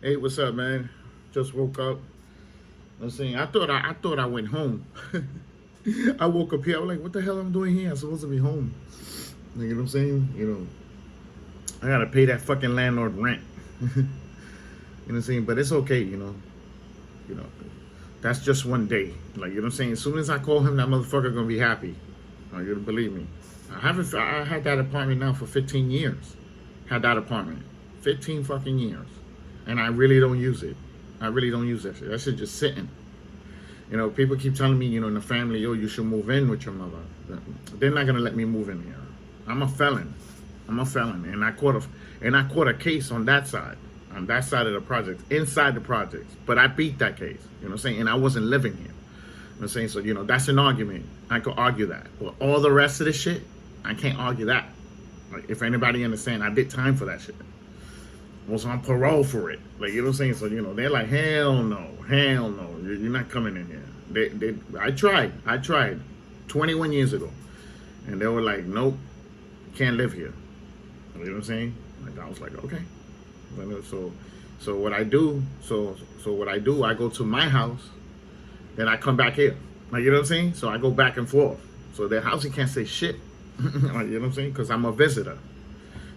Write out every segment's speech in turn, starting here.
Hey, what's up, man? Just woke up. I'm saying I thought I went home. I woke up here. I was like, what the hell I'm doing here? I'm supposed to be home. You know what I'm saying? I gotta pay that fucking landlord rent. You know what I'm saying? But it's okay. You know, that's just one day. Like you know what I'm saying? As soon as I call him, that motherfucker gonna be happy. Like, you don't believe me? I had that apartment now for 15 years. Had that apartment, 15 fucking years, and I really don't use it. I really don't use that shit. That shit just sitting. People keep telling me, in the family, yo, you should move in with your mother. They're not gonna let me move in here. I'm a felon. I'm a felon, and I caught a case on that side of the project, inside the projects. But I beat that case. You know what I'm saying? And I wasn't living here. You know what I'm saying? So that's an argument. I could argue that. But all the rest of the shit, I can't argue that. Like, if anybody understand, I did time for that shit. I was on parole for it. Like, you know what I'm saying? So, they're like, hell no. You're not coming in here. I tried 21 years ago. And they were like, nope, can't live here. You know what I'm saying? Like, I was like, okay. So what I do, I go to my house, then I come back here. Like, you know what I'm saying? So I go back and forth. So their house, he can't say shit. Like, you know what I'm saying? Because I'm a visitor.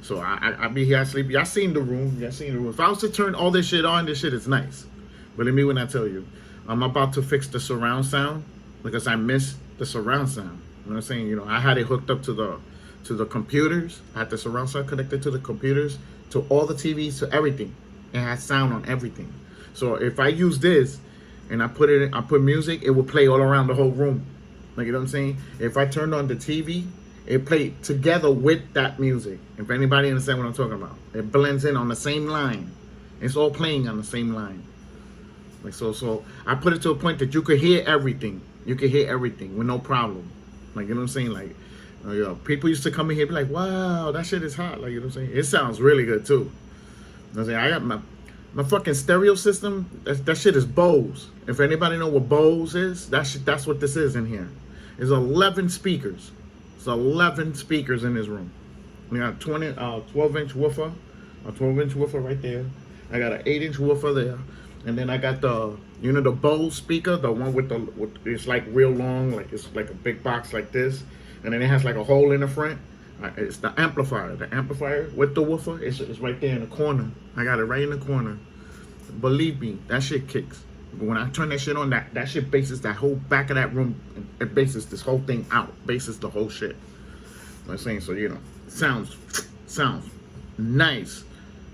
So I be here, I sleep. Y'all seen the room. If I was to turn all this shit on, this shit is nice. Believe me when I tell you, I'm about to fix the surround sound because I miss the surround sound. You know what I'm saying? I had it hooked up to the computers. I had the surround sound connected to the computers, to all the TVs, to everything. It has sound on everything. So if I use this and I put music, it will play all around the whole room. Like, you know what I'm saying? If I turned on the TV, it played together with that music. If anybody understand what I'm talking about, it blends in on the same line. It's all playing on the same line. Like so I put it to a point that you could hear everything. You could hear everything with no problem. Like, you know what I'm saying? Like, people used to come in here and be like, wow, that shit is hot. Like, you know what I'm saying? It sounds really good too. You know what I'm saying? I got my fucking stereo system. That shit is Bose. If anybody know what Bose is, that's what this is in here. There's 11 speakers. It's 11 speakers in this room. We got 12-inch woofer, a 12-inch woofer right there. I got an 8-inch woofer there, and then I got the Bose speaker, the one with it's like real long, like it's like a big box like this, and then it has like a hole in the front. It's the amplifier. The amplifier with the woofer, it's right there in the corner. I got it right in the corner. Believe me, that shit kicks. When I turn that shit on, that shit bases that whole back of that room. It bases this whole thing out. Bases the whole shit. I'm saying, so sounds nice.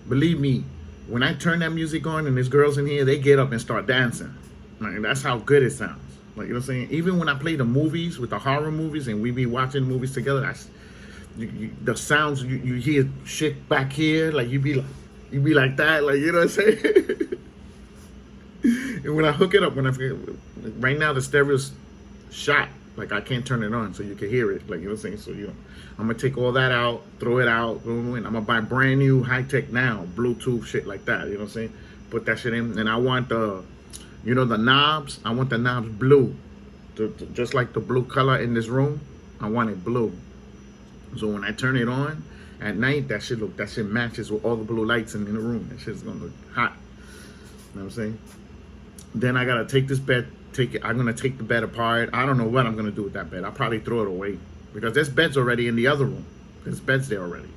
Believe me, when I turn that music on and there's girls in here, they get up and start dancing. Like, that's how good it sounds. Like, you know what I'm saying? Even when I play the movies with the horror movies and we be watching movies together, that's the sounds you hear shit back here. Like, you be like that. Like, you know what I'm saying? And when I hook it up, right now the stereo's shot, like I can't turn it on so you can hear it, like, you know what I'm saying? So I'm gonna take all that out, throw it out, and I'm gonna buy brand new high-tech now, Bluetooth shit like that, you know what I'm saying? Put that shit in, and I want the knobs, I want the knobs blue, just like the blue color in this room. I want it blue. So when I turn it on at night, that shit matches with all the blue lights in the room. That shit's gonna look hot. You know what I'm saying? Then I gotta take this bed, I'm gonna take the bed apart. I don't know what I'm gonna do with that bed. I'll probably throw it away because there's beds already in the other room. There's beds there already. You know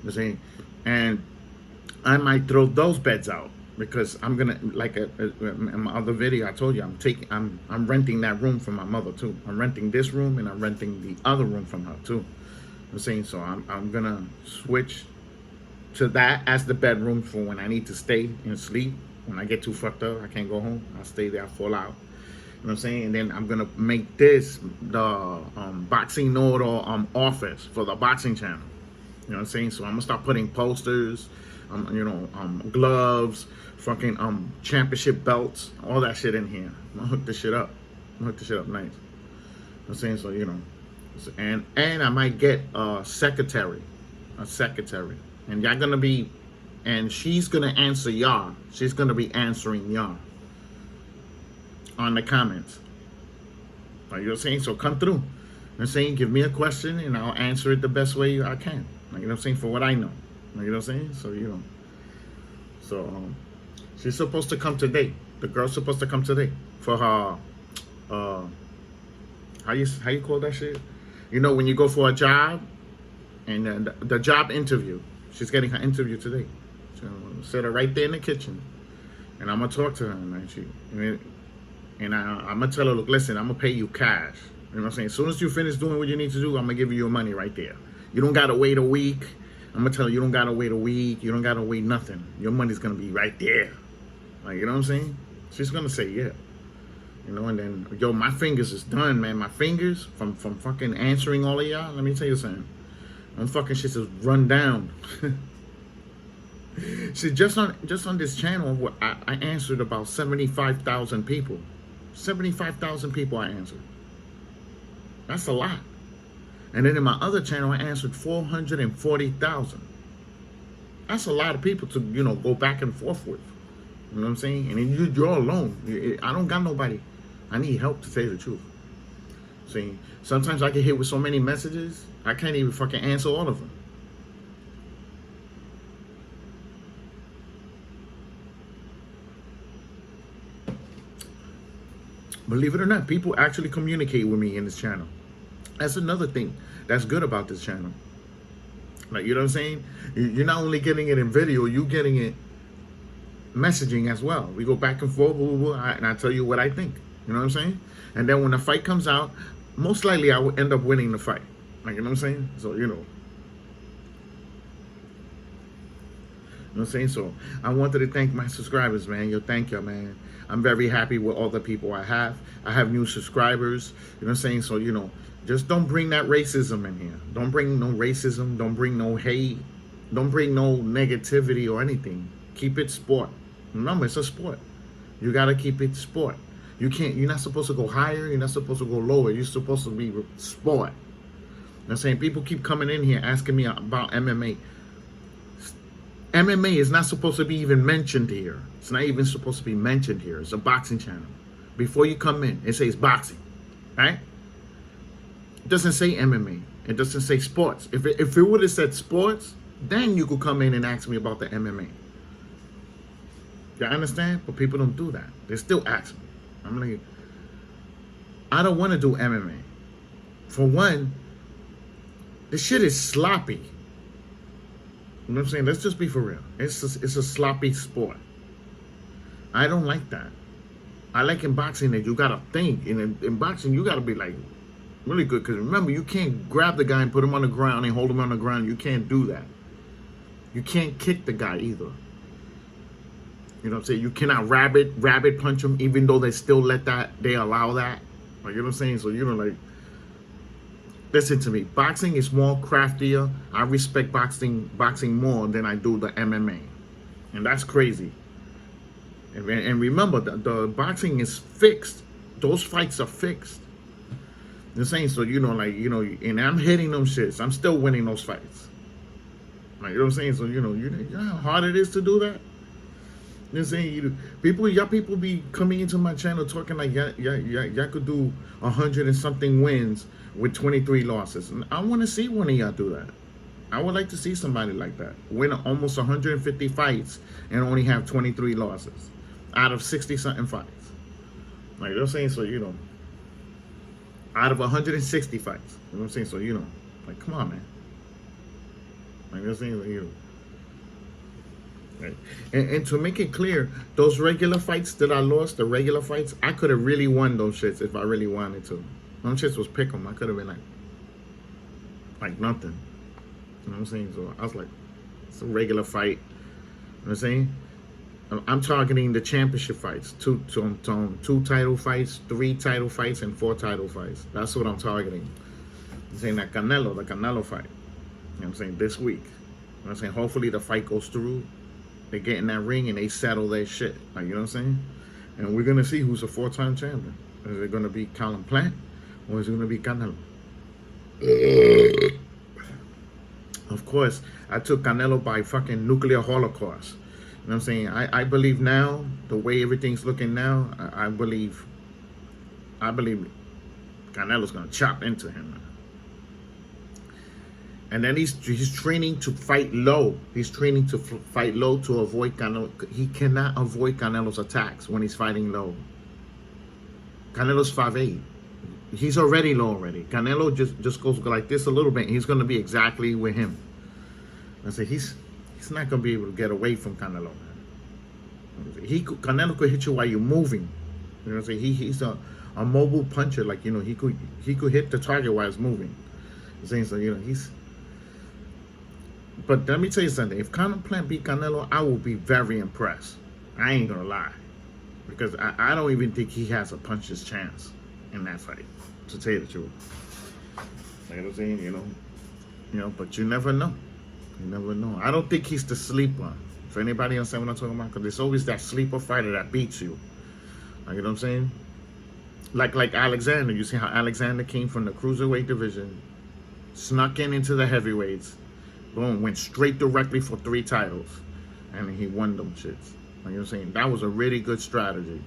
what I'm saying? And I might throw those beds out because I'm gonna, like in my other video, I told you I'm renting that room from my mother too. I'm renting this room and I'm renting the other room from her too. You know what I'm saying? So I'm gonna switch to that as the bedroom for when I need to stay and sleep. When I get too fucked up, I can't go home. I'll stay there, fall out. You know what I'm saying? And then I'm gonna make this the boxing note or office for the boxing channel. You know what I'm saying? So I'm gonna start putting posters, gloves, fucking championship belts, all that shit in here. I'm gonna hook this shit up. Nice. You know what I'm saying? So and I might get a secretary, and y'all gonna be. And she's going to answer y'all. She's going to be answering y'all on the comments. Like, you know what I'm saying? So come through. You know what I'm saying? Give me a question and I'll answer it the best way I can. Like, you know what I'm saying? For what I know. Like, you know what I'm saying? So, She's supposed to come today. The girl's supposed to come today for her, how you call that shit? You know, when you go for a job, and the job interview. She's getting her interview today. So set her right there in the kitchen, and I'm gonna talk to her, and I'm gonna tell her, look, listen, I'm gonna pay you cash. You know what I'm saying? As soon as you finish doing what you need to do, I'm gonna give you your money right there. You don't gotta wait a week. I'm gonna tell you, you don't gotta wait a week. You don't gotta wait nothing. Your money's gonna be right there. Like, you know what I'm saying? She's gonna say yeah. You know, and then, yo, my fingers is done, man. My fingers from fucking answering all of y'all. Let me tell you something. I'm fucking shit just run down. See, just on this channel, I answered about 75,000 people. 75,000 people I answered. That's a lot. And then in my other channel, I answered 440,000. That's a lot of people to, you know, go back and forth with. You know what I'm saying? And then you're alone. I don't got nobody. I need help, to tell you the truth. See, sometimes I get hit with so many messages, I can't even fucking answer all of them. Believe it or not, people actually communicate with me in this channel. That's another thing that's good about this channel. Like, you know what I'm saying? You're not only getting it in video, you're getting it messaging as well. We go back and forth, and I tell you what I think. You know what I'm saying? And then when the fight comes out, most likely I will end up winning the fight. Like, you know what I'm saying? So, you know. You know what I'm saying? So, I wanted to thank my subscribers, man. Yo, thank you, man. I'm very happy with all the people I have. I have new subscribers. You know what I'm saying? So, you know, just don't bring that racism in here. Don't bring no racism. Don't bring no hate. Don't bring no negativity or anything. Keep it sport. Remember, it's a sport. You got to keep it sport. You're not supposed to go higher. You're not supposed to go lower. You're supposed to be sport. I'm saying, people keep coming in here asking me about MMA. MMA is not supposed to be even mentioned here. It's not even supposed to be mentioned here. It's a boxing channel. Before you come in, it says boxing, right? It doesn't say MMA. It doesn't say sports. If it would have said sports, then you could come in and ask me about the MMA. You understand? But people don't do that. They still ask me. I'm like, I don't want to do MMA. For one, this shit is sloppy. You know what I'm saying? Let's just be for real. It's a sloppy sport. I don't like that. I like in boxing that you gotta think. In boxing, you gotta be like really good. Because remember, you can't grab the guy and put him on the ground and hold him on the ground. You can't do that. You can't kick the guy either. You know what I'm saying? You cannot rabbit punch him, even though they still they allow that. Like, you know what I'm saying? So, you know, like, listen to me. Boxing is more craftier. I respect boxing more than I do the MMA. And that's crazy. And remember, the boxing is fixed. Those fights are fixed. You know what I'm saying? So, you know, like, you know, and I'm hitting them shits. I'm still winning those fights. Like, you know what I'm saying? So, you know how hard it is to do that? You know what I'm saying? Y'all people be coming into my channel talking like y'all could do 100 and something wins with 23 losses. And I want to see one of y'all do that. I would like to see somebody like that win almost 150 fights and only have 23 losses out of 60 something fights. Like, you know what I'm saying? So, you know, out of 160 fights. You know what I'm saying? So, you know, like, come on, man. Like, you know what I'm saying? Like, you know. Right. And to make it clear, those regular fights that I lost, the regular fights, I could have really won those shits if I really wanted to. Those shits was pick 'em. I could have been like nothing. You know what I'm saying? So I was like, it's a regular fight. You know what I'm saying? I'm targeting the championship fights. Two title fights, 3 title fights, and 4 title fights. That's what I'm targeting. I'm saying that the Canelo fight. You know what I'm saying? This week. You know what I'm saying? Hopefully the fight goes through. They get in that ring and they settle their shit. Like, you know what I'm saying? And we're going to see who's a 4-time champion. Is it going to be Colin Plant or is it going to be Canelo? Of course, I took Canelo by fucking nuclear holocaust. You know what I'm saying? I believe now, the way everything's looking now, I believe Canelo's going to chop into him. And then he's training to fight low. He's training to fight low to avoid Canelo. He cannot avoid Canelo's attacks when he's fighting low. Canelo's 5'8". He's already low already. Canelo just goes like this a little bit. He's going to be exactly with him. I say he's not going to be able to get away from Canelo, man. Canelo could hit you while you're moving. You know what I'm saying? He's a mobile puncher. Like, you know, he could hit the target while it's moving. I'm saying, so, you know, he's. But let me tell you something. If Conor Plant beat Canelo, I will be very impressed. I ain't gonna lie, because I don't even think he has a puncher's chance in that fight. To tell you the truth, like I'm saying, you know, but you never know. You never know. I don't think he's the sleeper. For anybody understand what I'm talking about? Because there's always that sleeper fighter that beats you. Like, you know what I'm saying? Like Alexander. You see how Alexander came from the cruiserweight division, snuck into the heavyweights, boom, went straight directly for 3 titles, and he won them shits. Like, you know what I'm saying? That was a really good strategy. You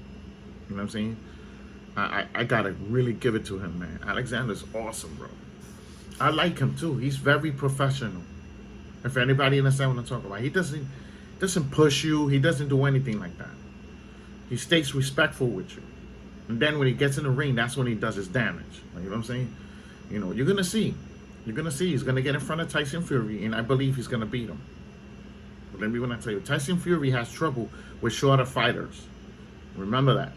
know what I'm saying? I gotta really give it to him, man. Alexander's awesome, bro. I like him too. He's very professional. If anybody understand what I'm talking about, he doesn't push you. He doesn't do anything like that. He stays respectful with you. And then when he gets in the ring, that's when he does his damage. Like, you know what I'm saying? You know, you're gonna see. You're gonna see. He's gonna get in front of Tyson Fury, and I believe he's gonna beat him. But let me when I tell you, Tyson Fury has trouble with shorter fighters. Remember that.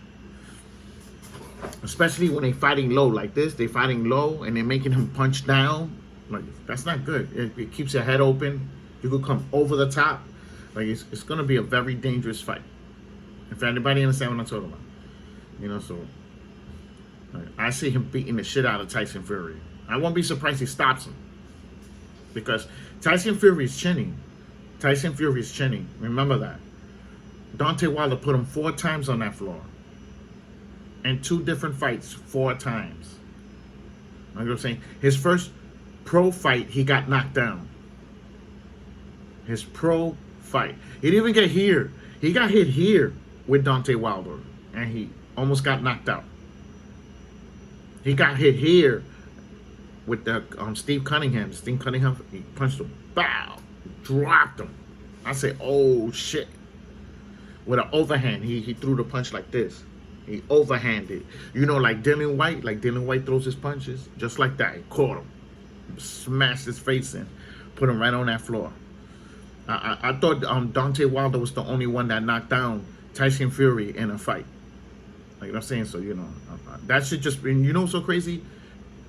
Especially when they're fighting low like this. They're fighting low and they're making him punch down. Like, that's not good. It keeps your head open. You could come over the top. Like, it's going to be a very dangerous fight. If anybody understand what I'm talking about. You know, so I see him beating the shit out of Tyson Fury. I won't be surprised he stops him. Because Tyson Fury is chinning. Tyson Fury is chinning. Remember that. Deontay Wilder put him 4 times on that floor. In 2 different fights, 4 times. You know what I'm saying? His first pro fight, he got knocked down. His pro fight. He didn't even get here. He got hit here with Deontay Wilder. And he almost got knocked out. He got hit here with the Steve Cunningham. Steve Cunningham, he punched him. Bow. Dropped him. I said, oh, shit. With an overhand, he threw the punch like this. He overhanded. You know, like Dylan White. Like Dylan White throws his punches. Just like that. He caught him. Smashed his face in. Put him right on that floor. I thought Deontay Wilder was the only one that knocked down Tyson Fury in a fight. Like, you know what I'm saying? So, you know, that should just be, you know what's so crazy?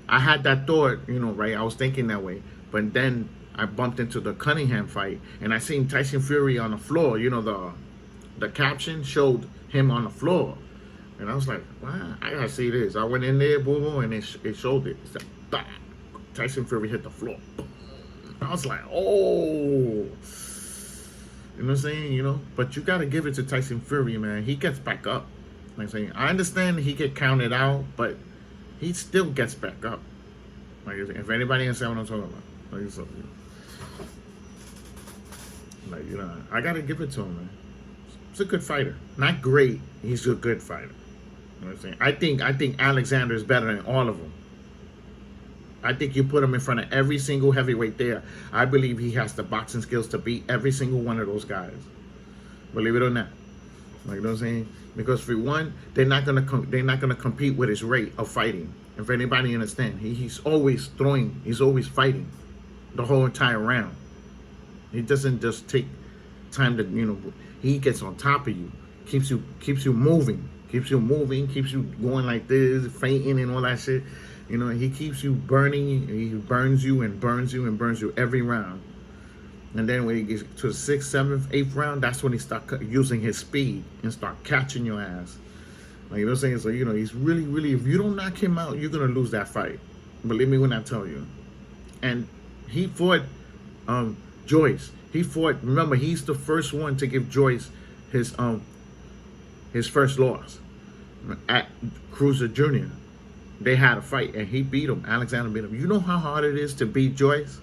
I had that thought, you know, right? I was thinking that way. But then I bumped into the Cunningham fight. And I seen Tyson Fury on the floor. You know, the caption showed him on the floor. And I was like, wow, I gotta see this. I went in there, boom, boom, and it showed it. It said, bah! Tyson Fury hit the floor. I was like, oh. You know what I'm saying? You know? But you gotta give it to Tyson Fury, man. He gets back up. Like I'm saying, I understand he get counted out, but he still gets back up. Like, if anybody understand what I'm talking about. Like, so, you know, I gotta give it to him, man. He's a good fighter. Not great. He's a good fighter. You know what I'm saying? I think Alexander is better than all of them. I think you put him in front of every single heavyweight there. I believe he has the boxing skills to beat every single one of those guys. Believe it or not. Like, you know what I'm saying? Because for one, they're not gonna compete with his rate of fighting. If anybody understand, he's always throwing. He's always fighting the whole entire round. He doesn't just take time to, you know. He gets on top of you, keeps you moving, keeps you going like this, fainting and all that shit. You know, he keeps you burning. He burns you and burns you and burns you every round. And then when he gets to the 6th, 7th, 8th round, that's when he starts using his speed and start catching your ass. Like, you know what I'm saying? So, you know, he's really, really, if you don't knock him out, you're going to lose that fight. Believe me when I tell you. And he fought Joyce. He fought, remember, he's the first one to give Joyce his first loss at Cruiser Jr. They had a fight and he beat him. Alexander beat him. You know how hard it is to beat Joyce?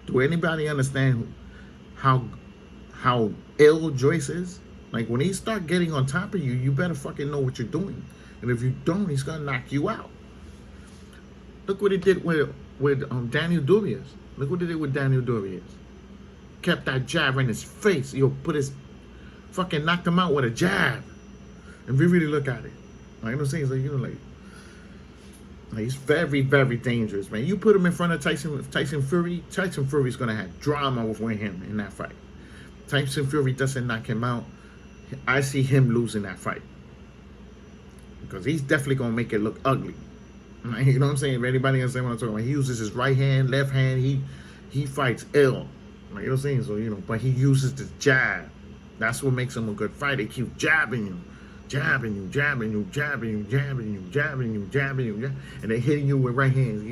Do anybody understand how ill Joyce is? Like, when he start getting on top of you, you better fucking know what you're doing. And if you don't, he's gonna knock you out. Look what he did with Daniel Dubious. Look what they did with Daniel Dorius. Kept that jab in his face. Yo, fucking knocked him out with a jab. And we really look at it. Like, you know what I'm saying? So, you know, like he's very, very dangerous, man. You put him in front of Tyson Fury's going to have drama with him in that fight. Tyson Fury doesn't knock him out, I see him losing that fight. Because he's definitely going to make it look ugly. You know what I'm saying? If anybody understand what I'm talking about, he uses his right hand, left hand. He fights ill. You know what I'm saying? So, you know, but he uses the jab. That's what makes him a good fighter. He keeps jabbing you. Jabbing you, jabbing you, jabbing you, jabbing you, jabbing you, jabbing you, and then hitting you with right hands.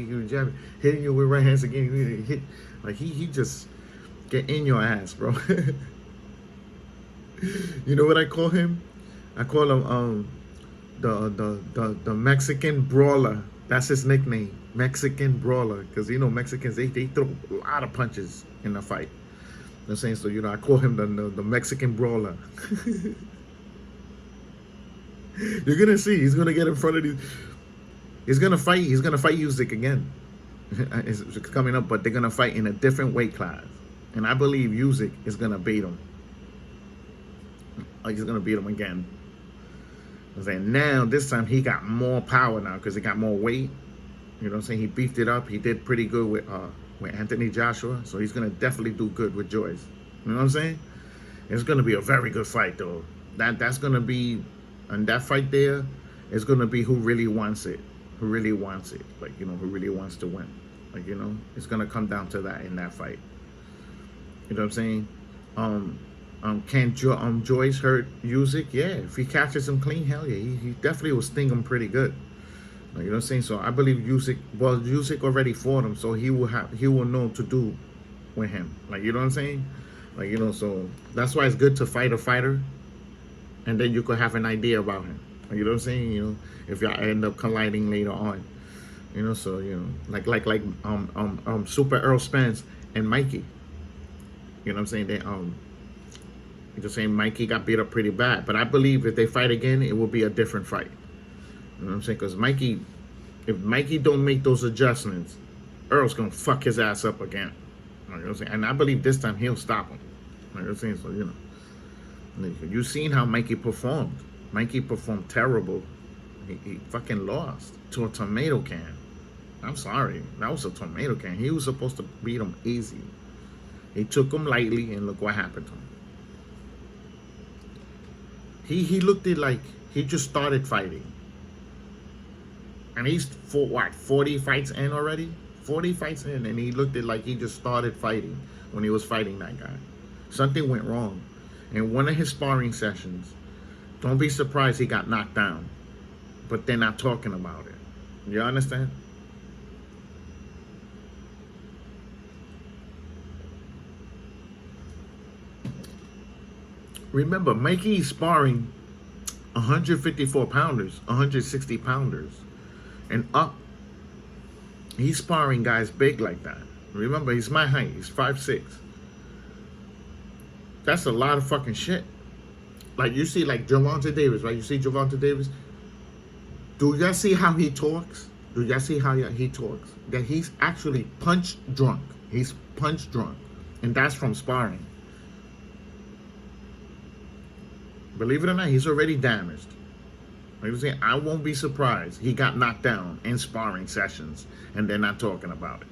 Hitting you with right hands again. Hit, like he just get in your ass, bro. You know what I call him? I call him the Mexican brawler. That's his nickname, Mexican brawler. Because you know Mexicans they throw a lot of punches in the fight. You know what I'm saying? So you know I call him the Mexican brawler. You're gonna see. He's gonna get in front of these. He's gonna fight Usyk again. It's coming up, but they're gonna fight in a different weight class, and I believe Usyk is gonna beat him. Like he's gonna beat him again. I'm saying now this time he got more power now because he got more weight. You know what I'm saying? He beefed it up. He did pretty good with Anthony Joshua, so he's gonna definitely do good with Joyce. You know what I'm saying? It's gonna be a very good fight though. That's gonna be. And that fight there is going to be who really wants it. Who really wants it. Like, you know, who really wants to win. Like, you know, it's going to come down to that in that fight. You know what I'm saying? Can Joyce hurt Usyk? Yeah, if he catches him clean, hell yeah. He definitely will sting him pretty good. Like, you know what I'm saying? So I believe Usyk already fought him, so he will know what to do with him. Like, you know what I'm saying? Like, you know, so that's why it's good to fight a fighter. And then you could have an idea about him. You know what I'm saying? You know, if y'all end up colliding later on. You know, so you know, like Super Earl Spence and Mikey. You know what I'm saying? They you're just saying Mikey got beat up pretty bad. But I believe if they fight again, it will be a different fight. You know what I'm saying? Because if Mikey don't make those adjustments, Earl's gonna fuck his ass up again. You know what I'm saying? And I believe this time he'll stop him. You know what I'm saying? So you know. You've seen how Mikey performed. Mikey performed terrible. He fucking lost to a tomato can. I'm sorry. That was a tomato can. He was supposed to beat him easy. He took him lightly, and look what happened to him. He looked it like he just started fighting. And he's for what, 40 fights in already? 40 fights in, and he looked it like he just started fighting when he was fighting that guy. Something went wrong. In one of his sparring sessions, don't be surprised he got knocked down. But they're not talking about it. You understand? Remember, Mikey's sparring 154 pounders, 160 pounders, and up. He's sparring guys big like that. Remember, he's my height. He's 5'6". That's a lot of fucking shit. Like, you see, like, Gervonta Davis, right? You see Gervonta Davis? Do y'all see how he talks? Do y'all see how he talks? That he's actually punch drunk. He's punch drunk. And that's from sparring. Believe it or not, he's already damaged. Like I'm saying, I won't be surprised he got knocked down in sparring sessions and they're not talking about it.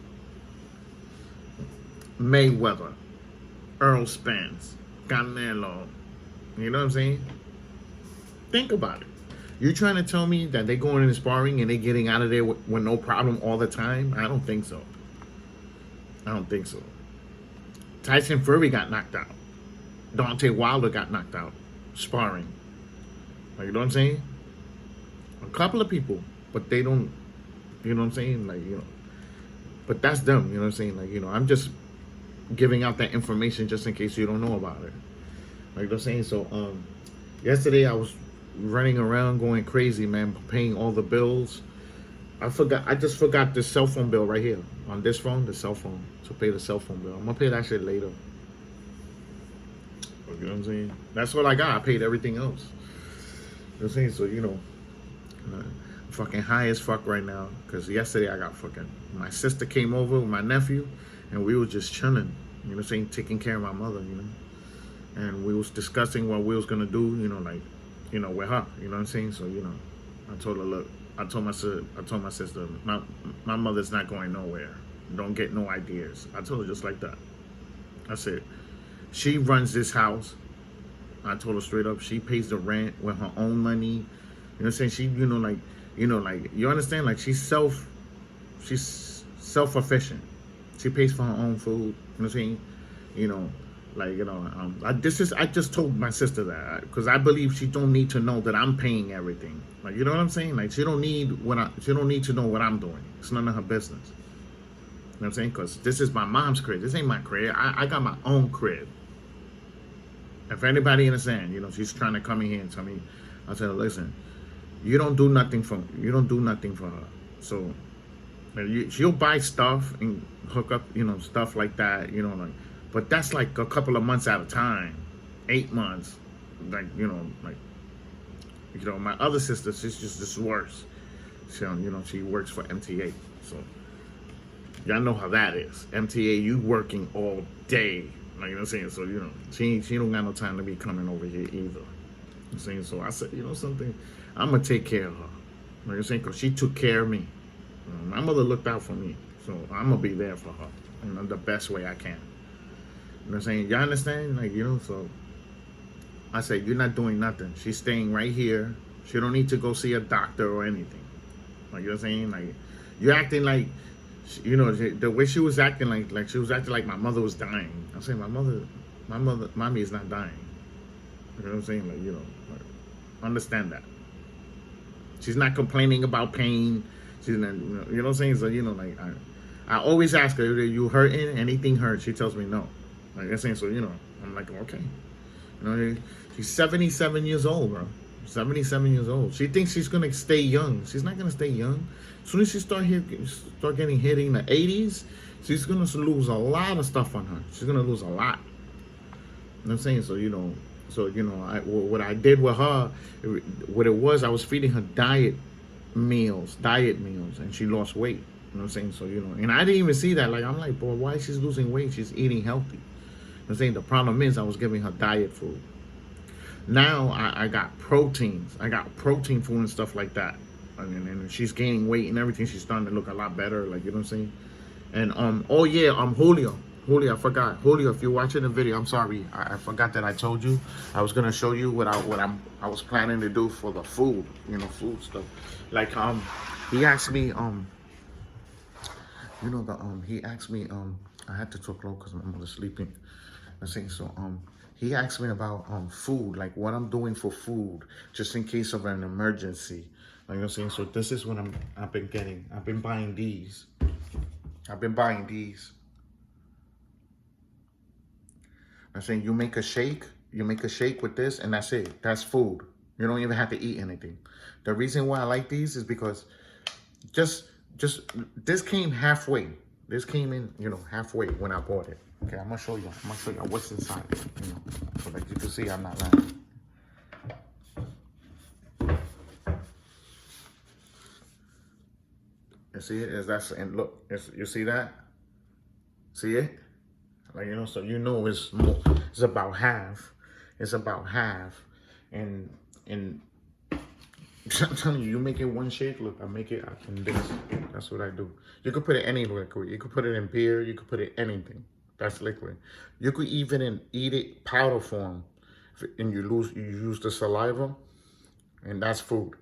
Mayweather, Earl Spence, Canelo. You know what I'm saying? Think about it. You trying to tell me that they're going in sparring and they're getting out of there with no problem all the time? I don't think so. I don't think so. Tyson Fury got knocked out. Deontay Wilder got knocked out sparring. Like, you know what I'm saying? A couple of people, but they don't, you know what I'm saying? Like, you know, but that's them, you know what I'm saying? Like, you know, I'm just giving out that information just in case you don't know about it. Like, you know what I'm saying? So, yesterday I was running around going crazy, man, paying all the bills. I just forgot this cell phone bill right here on this phone, the cell phone, to pay the cell phone bill. I'm gonna pay that shit later. You know what I'm saying? That's what I got. I paid everything else. You know what I'm saying? So, you know, I'm fucking high as fuck right now. Because yesterday I got fucking, my sister came over with my nephew. and we was just chilling, you know what I'm saying, taking care of my mother, you know. And we was discussing what we was gonna do, you know, like, you know, with her, you know what I'm saying? So, you know, I told her, look, I told my sister, my mother's not going nowhere. Don't get no ideas. I told her just like that. I said, she runs this house. I told her straight up, she pays the rent with her own money. You know what I'm saying? She, you know, like, you understand? Like, she's self-efficient. She pays for her own food. You know what I'm saying? You know, like, you know, I just told my sister that because I believe she don't need to know that I'm paying everything. Like, you know what I'm saying? Like, she don't need to know what I'm doing. It's none of her business. You know what I'm saying? Because this is my mom's crib. This ain't my crib. I got my own crib. If anybody understand, you know, she's trying to come in here and tell me, I tell her, listen, you don't do nothing for her. So she'll buy stuff and hook up, you know, stuff like that, you know, like, but that's like a couple of months at a time, 8 months, like, you know, my other sister, she's just worse. So, you know, she works for MTA, so y'all know how that is. MTA, you working all day. Like, you know what I'm saying? So, you know, she don't got no time to be coming over here either. You know what I'm saying? So I said, you know something? I'm going to take care of her. Like, you know what I'm saying? Because she took care of me. My mother looked out for me. So I'm going to be there for her, you know, the best way I can. You know what I'm saying? Y'all understand? Like, you know, so I said, you're not doing nothing. She's staying right here. She don't need to go see a doctor or anything. Like, you know what I'm saying? Like, you're acting like, you know, the way she was acting, like she was acting like my mother was dying. I'm saying, mommy is not dying. You know what I'm saying? Like, you know, like, understand that. She's not complaining about pain. She's not, you know what I'm saying? So, you know, like, I always ask her, are you hurting? Anything hurt? She tells me no. Like I'm saying, so, you know, I'm like, okay. You know, she's 77 years old, bro. 77 years old. She thinks she's gonna stay young. She's not gonna stay young. As soon as she start getting hit in the 80s, she's gonna lose a lot of stuff on her. She's gonna lose a lot. You know what I'm saying? So, you know, what I did with her, what it was, I was feeding her diet meals, and she lost weight. You know what I'm saying? So, you know, and I didn't even see that. Like, I'm like, boy, why is she losing weight? She's eating healthy. You know what I'm saying? The problem is I was giving her diet food. Now I got proteins. I got protein food and stuff like that. And she's gaining weight and everything. She's starting to look a lot better. Like, you know what I'm saying? And oh yeah, Julio, I forgot. Julio, if you're watching the video, I'm sorry. I forgot that I told you. I was gonna show you what I was planning to do for the food. You know, food stuff. Like he asked me you know he asked me I had to talk low because my mother's sleeping. I'm saying so he asked me about food, like what I'm doing for food, just in case of an emergency. Like, you know what I'm saying? So this is what I've been getting. I've been buying these. I'm saying you make a shake with this, and that's it. That's food. You don't even have to eat anything. The reason why I like these is because just this came halfway. This came in, you know, halfway when I bought it. Okay, I'm gonna show you what's inside, you know, so that you can see I'm not lying. You see it? And look, you see that? See it? Like, you know, so you know it's about half. It's about half. And I'm telling you, you make it one shake. Look, I make it in this. That's what I do. You could put it any liquid. You could put it in beer. You could put it anything. That's liquid. You could even eat it powder form, and you use the saliva, and that's food. You know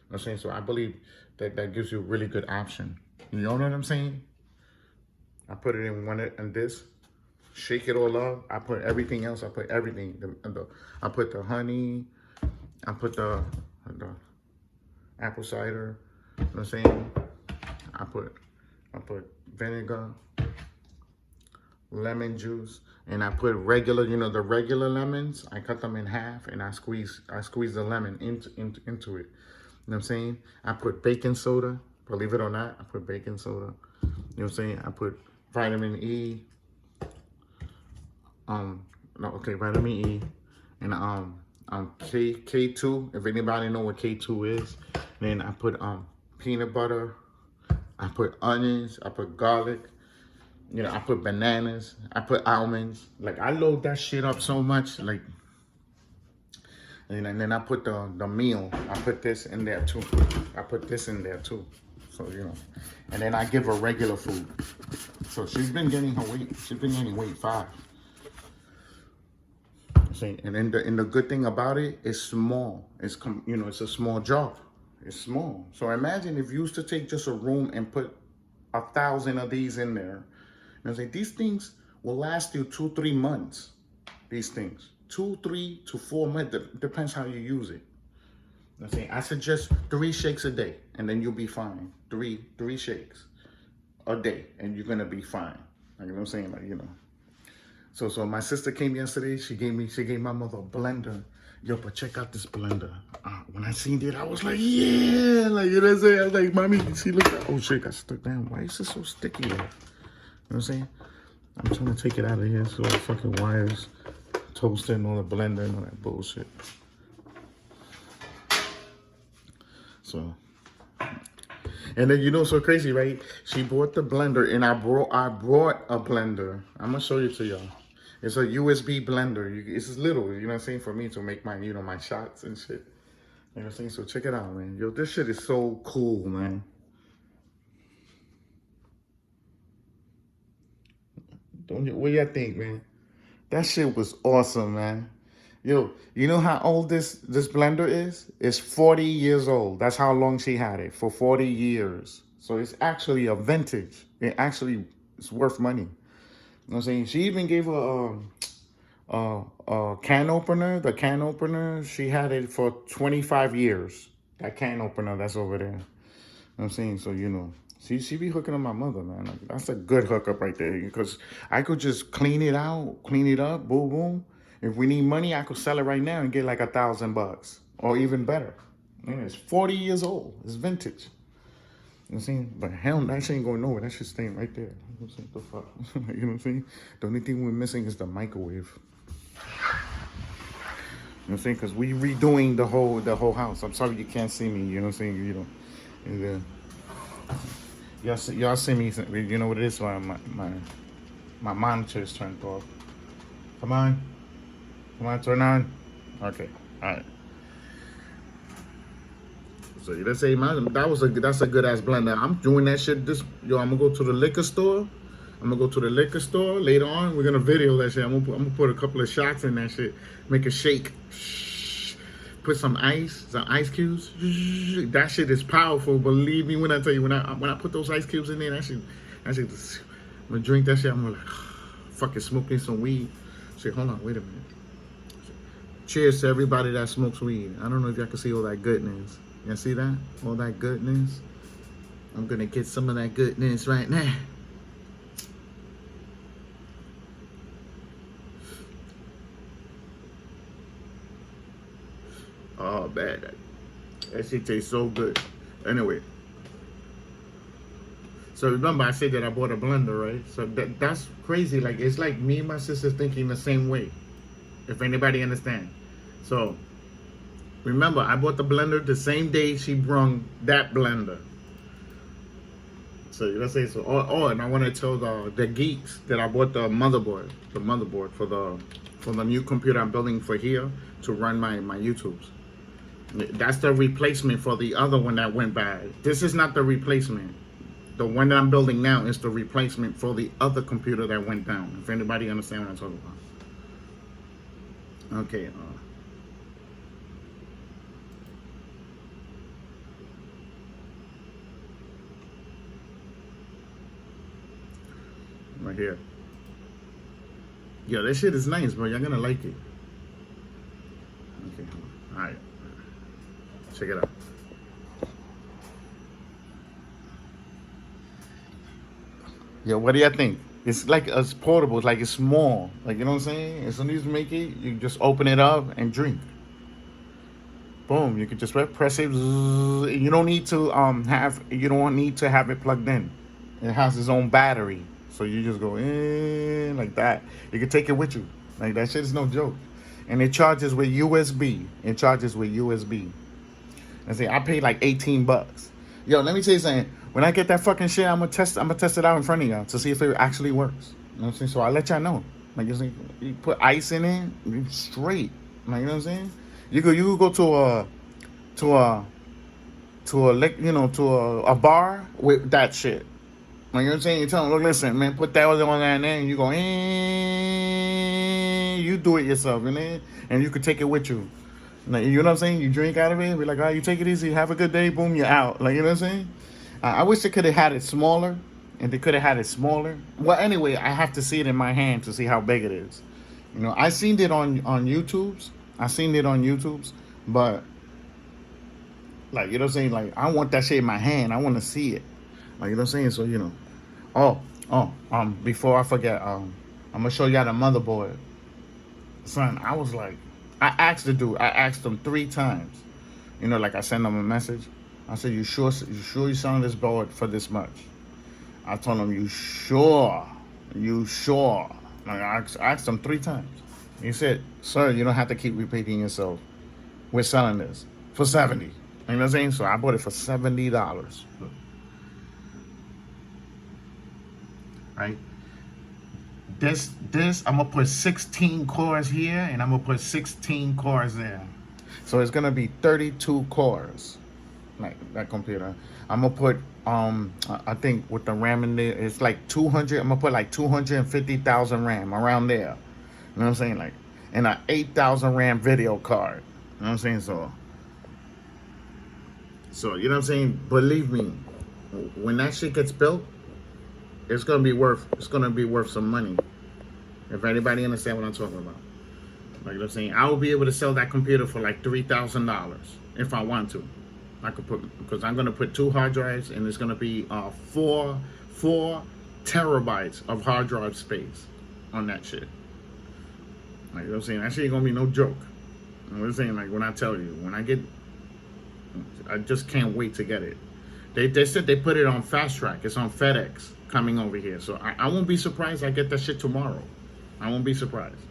what I'm saying? So I believe that gives you a really good option. You know what I'm saying? I put it in this, shake it all up. I put everything else. I put everything. I put the honey. I put the apple cider. You know what I'm saying? I put vinegar, lemon juice, and I put regular, you know, the regular lemons. I cut them in half, and I squeeze the lemon into it. You know what I'm saying? I put baking soda. Believe it or not, I put baking soda. You know what I'm saying? I put vitamin E. Vitamin E, and K2. If anybody know what K2 is, then I put peanut butter. I put onions. I put garlic. You know, I put bananas, I put almonds. Like, I load that shit up so much. Like, and then I put the meal. I put this in there too. I put this in there too. So, you know. And then I give her regular food. So she's been getting her weight. She's been gaining weight 5. See, and then the good thing about it is small. It's you know, it's a small jar. It's small. So imagine if you used to take just a room and put 1,000 of these in there. You know, say these things will last you 2-3 months. These things, 2, 3 to 4 months. Depends how you use it. I'm saying I suggest 3 shakes a day, and then you'll be fine. Three shakes a day, and you're gonna be fine. Like, you know what I'm saying? Like, you know. So my sister came yesterday. She gave my mother a blender. Yo, but check out this blender. When I seen it, I was like, yeah, like, you know what I'm saying? I was like, mommy, see, look at, oh shit, got stuck down. Why is this so sticky there? You know what I'm saying? I'm trying to take it out of here. So all the fucking wires toasting on the blender and all that bullshit. So, and then, you know, so crazy, right? She bought the blender, and I brought a blender. I'm gonna show you to y'all. It's a USB blender. It's little, you know what I'm saying, for me to make my, you know, my shots and shit. You know what I'm saying? So check it out, man. Yo, this shit is so cool, man. What do you think, man? That shit was awesome, man. Yo, you know how old this blender is? It's 40 years old. That's how long she had it, for 40 years. So it's actually a vintage. It actually is worth money. You know what I'm saying? She even gave her a can opener. The can opener, she had it for 25 years. That can opener that's over there. You know what I'm saying? So, you know, she be hooking up my mother, man. Like, that's a good hookup right there, because I could just clean it out, clean it up, boom, boom. If we need money, I could sell it right now and get like $1,000 or even better. Man, it's 40 years old. It's vintage. You know what I'm saying? But hell, that shit ain't going nowhere. That shit's staying right there. You know what I'm saying? The fuck? You know what I'm saying? The only thing we're missing is the microwave. You know what I'm saying? Because we redoing the whole house. I'm sorry you can't see me. You know what I'm saying? You know, and, y'all see me. You know what it is? My monitor is turned off. Come on, turn on. Okay, all right. So let's say that's a good ass blender. I'm doing that shit. I'm gonna go to the liquor store. Later on. We're gonna video that shit. I'm gonna put a couple of shots in that shit. Make a shake. Put some ice cubes. That shit is powerful. Believe me when I tell you. When I put those ice cubes in there, that shit. I'm gonna drink that shit. I'm gonna like, fucking smoking some weed. Say, hold on, wait a minute. Cheers to everybody that smokes weed. I don't know if y'all can see all that goodness. You see that? All that goodness. I'm gonna get some of that goodness right now. Oh man, that shit tastes so good. Anyway, so remember I said that I bought a blender, right? So that's crazy. Like, it's like me and my sister thinking the same way, if anybody understand. So remember, I bought the blender the same day she brung that blender. So let's say so. Oh, and I want to tell the geeks that I bought the motherboard for the new computer I'm building for here to run my YouTubes. That's the replacement for the other one that went bad. This is not the replacement. The one that I'm building now is the replacement for the other computer that went down. If anybody understand what I'm talking about. Okay. Right here. Yeah, that shit is nice, bro. Y'all gonna like it. Okay. All right. Check it out. Yeah, what do you think? It's like it's portable. It's like it's small. Like, you know what I'm saying? As soon as you make it, you just open it up and drink. Boom. You can just press it. You don't need to have it plugged in. It has its own battery. So you just go in like that. You can take it with you. Like, that shit is no joke. And it charges with USB. I say I paid like $18. Yo, let me tell you something. When I get that fucking shit, I'm gonna test it out in front of y'all to see if it actually works. You know what I'm saying? So I'll let y'all know. Like you put ice in it, you straight. Like, you know what I'm saying? You could go to a to a bar with that shit. Like, you know what I'm saying? You tell them, look, listen, man, put that on there, and you go, you do it yourself, and you could take it with you. Like, you know what I'm saying? You drink out of it, be like, all right, you take it easy, have a good day, boom, you're out. Like, you know what I'm saying? I wish they could have had it smaller, and they could have had it smaller. Well, anyway, I have to see it in my hand to see how big it is. You know, I seen it on YouTube's. But, like, you know what I'm saying? Like, I want that shit in my hand. I want to see it. Like, you know what I'm saying? So, you know. Before I forget, I'm gonna show y'all the motherboard. Son, I was like, I asked him 3 times. You know, like I sent him a message. I said, you sure you selling this board for this much? I told him, you sure? Like, I asked him 3 times. He said, sir, you don't have to keep repeating yourself. We're selling this for $70. You know what I'm saying? So I bought it for $70. Right? This I'm gonna put 16 cores here, and I'm gonna put 16 cores there. So it's gonna be 32 cores. Like that computer. I'm gonna put I think with the RAM in there, it's like 200. I'm gonna put like 250,000 RAM around there. You know what I'm saying? Like, and a 8,000 RAM video card. You know what I'm saying? So you know what I'm saying? Believe me, when that shit gets built, it's gonna be worth some money. If anybody understand what I'm talking about. Like, you know what I'm saying? I will be able to sell that computer for like $3,000 if I want to. I could put, because I'm gonna put 2 hard drives, and it's gonna be 4 terabytes of hard drive space on that shit. Like, you know what I'm saying? That shit ain't gonna be no joke. You know what I'm saying? Like, when I tell you, I just can't wait to get it. They said they put it on fast track. It's on FedEx coming over here. So I won't be surprised I get that shit tomorrow. I won't be surprised.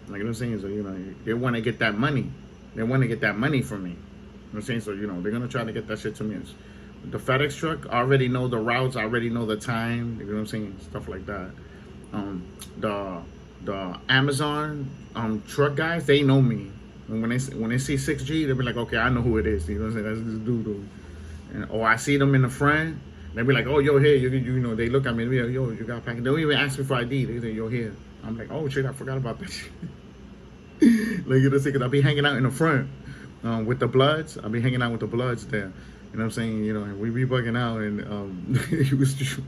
Like, you know what I'm saying? So, you know, they want to get that money. They want to get that money from me. You know what I'm saying? So, you know, they're going to try to get that shit to me. The FedEx truck, I already know the routes. I already know the time. You know what I'm saying? Stuff like that. The Amazon truck guys, they know me. And when they see 6G, they'll be like, okay, I know who it is. You know what I'm saying? That's this dude. Or I see them in the front. They be like, oh, yo, here, you know, they look at me, they be like, yo, you got a package. They don't even ask me for ID. They say, yo, here. I'm like, oh, shit, I forgot about that shit. Like, you know, because I'll be hanging out in the front with the Bloods. I'll be hanging out with the Bloods there. You know what I'm saying? You know, and we be bugging out, and he was just,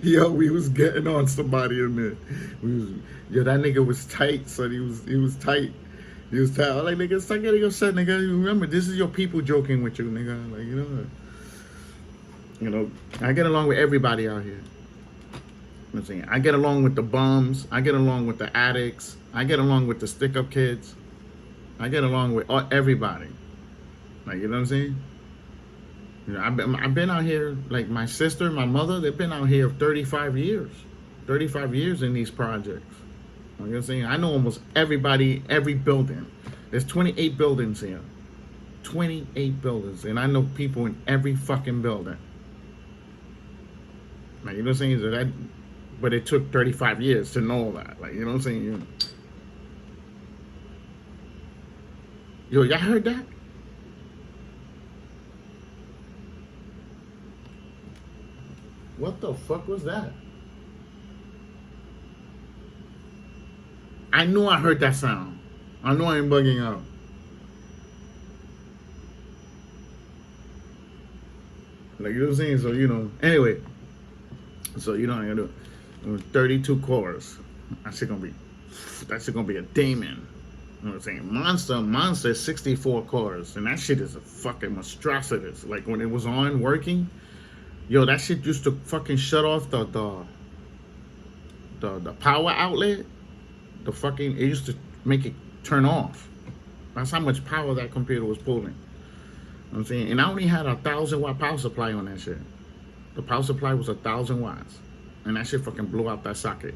yo, we was getting on somebody in there. That nigga was tight, son. He was tight. He was tight. I'm like, nigga, stop getting upset, nigga. Remember, this is your people joking with you, nigga. Like, you know, I get along with everybody out here. You know what I'm saying? I get along with the bums. I get along with the addicts. I get along with the stick-up kids. I get along with everybody. Like, you know what I'm saying? You know, I've been out here, like my sister, my mother, they've been out here 35 years. 35 years in these projects. You know what I'm saying? I know almost everybody, every building. There's 28 buildings here. 28 buildings. And I know people in every fucking building. Like, you know what I'm saying? So but it took 35 years to know that. Like, you know what I'm saying? Yo, y'all heard that? What the fuck was that? I knew I heard that sound. I know I ain't bugging out. Like, you know what I'm saying? So, you know, anyway. So, you know, I gotta do 32 cores. That shit gonna be a demon. You know what I'm saying? Monster is 64 cores. And that shit is a fucking monstrosity. Like, when it was on working, yo, that shit used to fucking shut off the power outlet. It used to make it turn off. That's how much power that computer was pulling. You know what I'm saying? And I only had a 1,000-watt power supply on that shit. The power supply was 1,000 watts. And that shit fucking blew out that socket.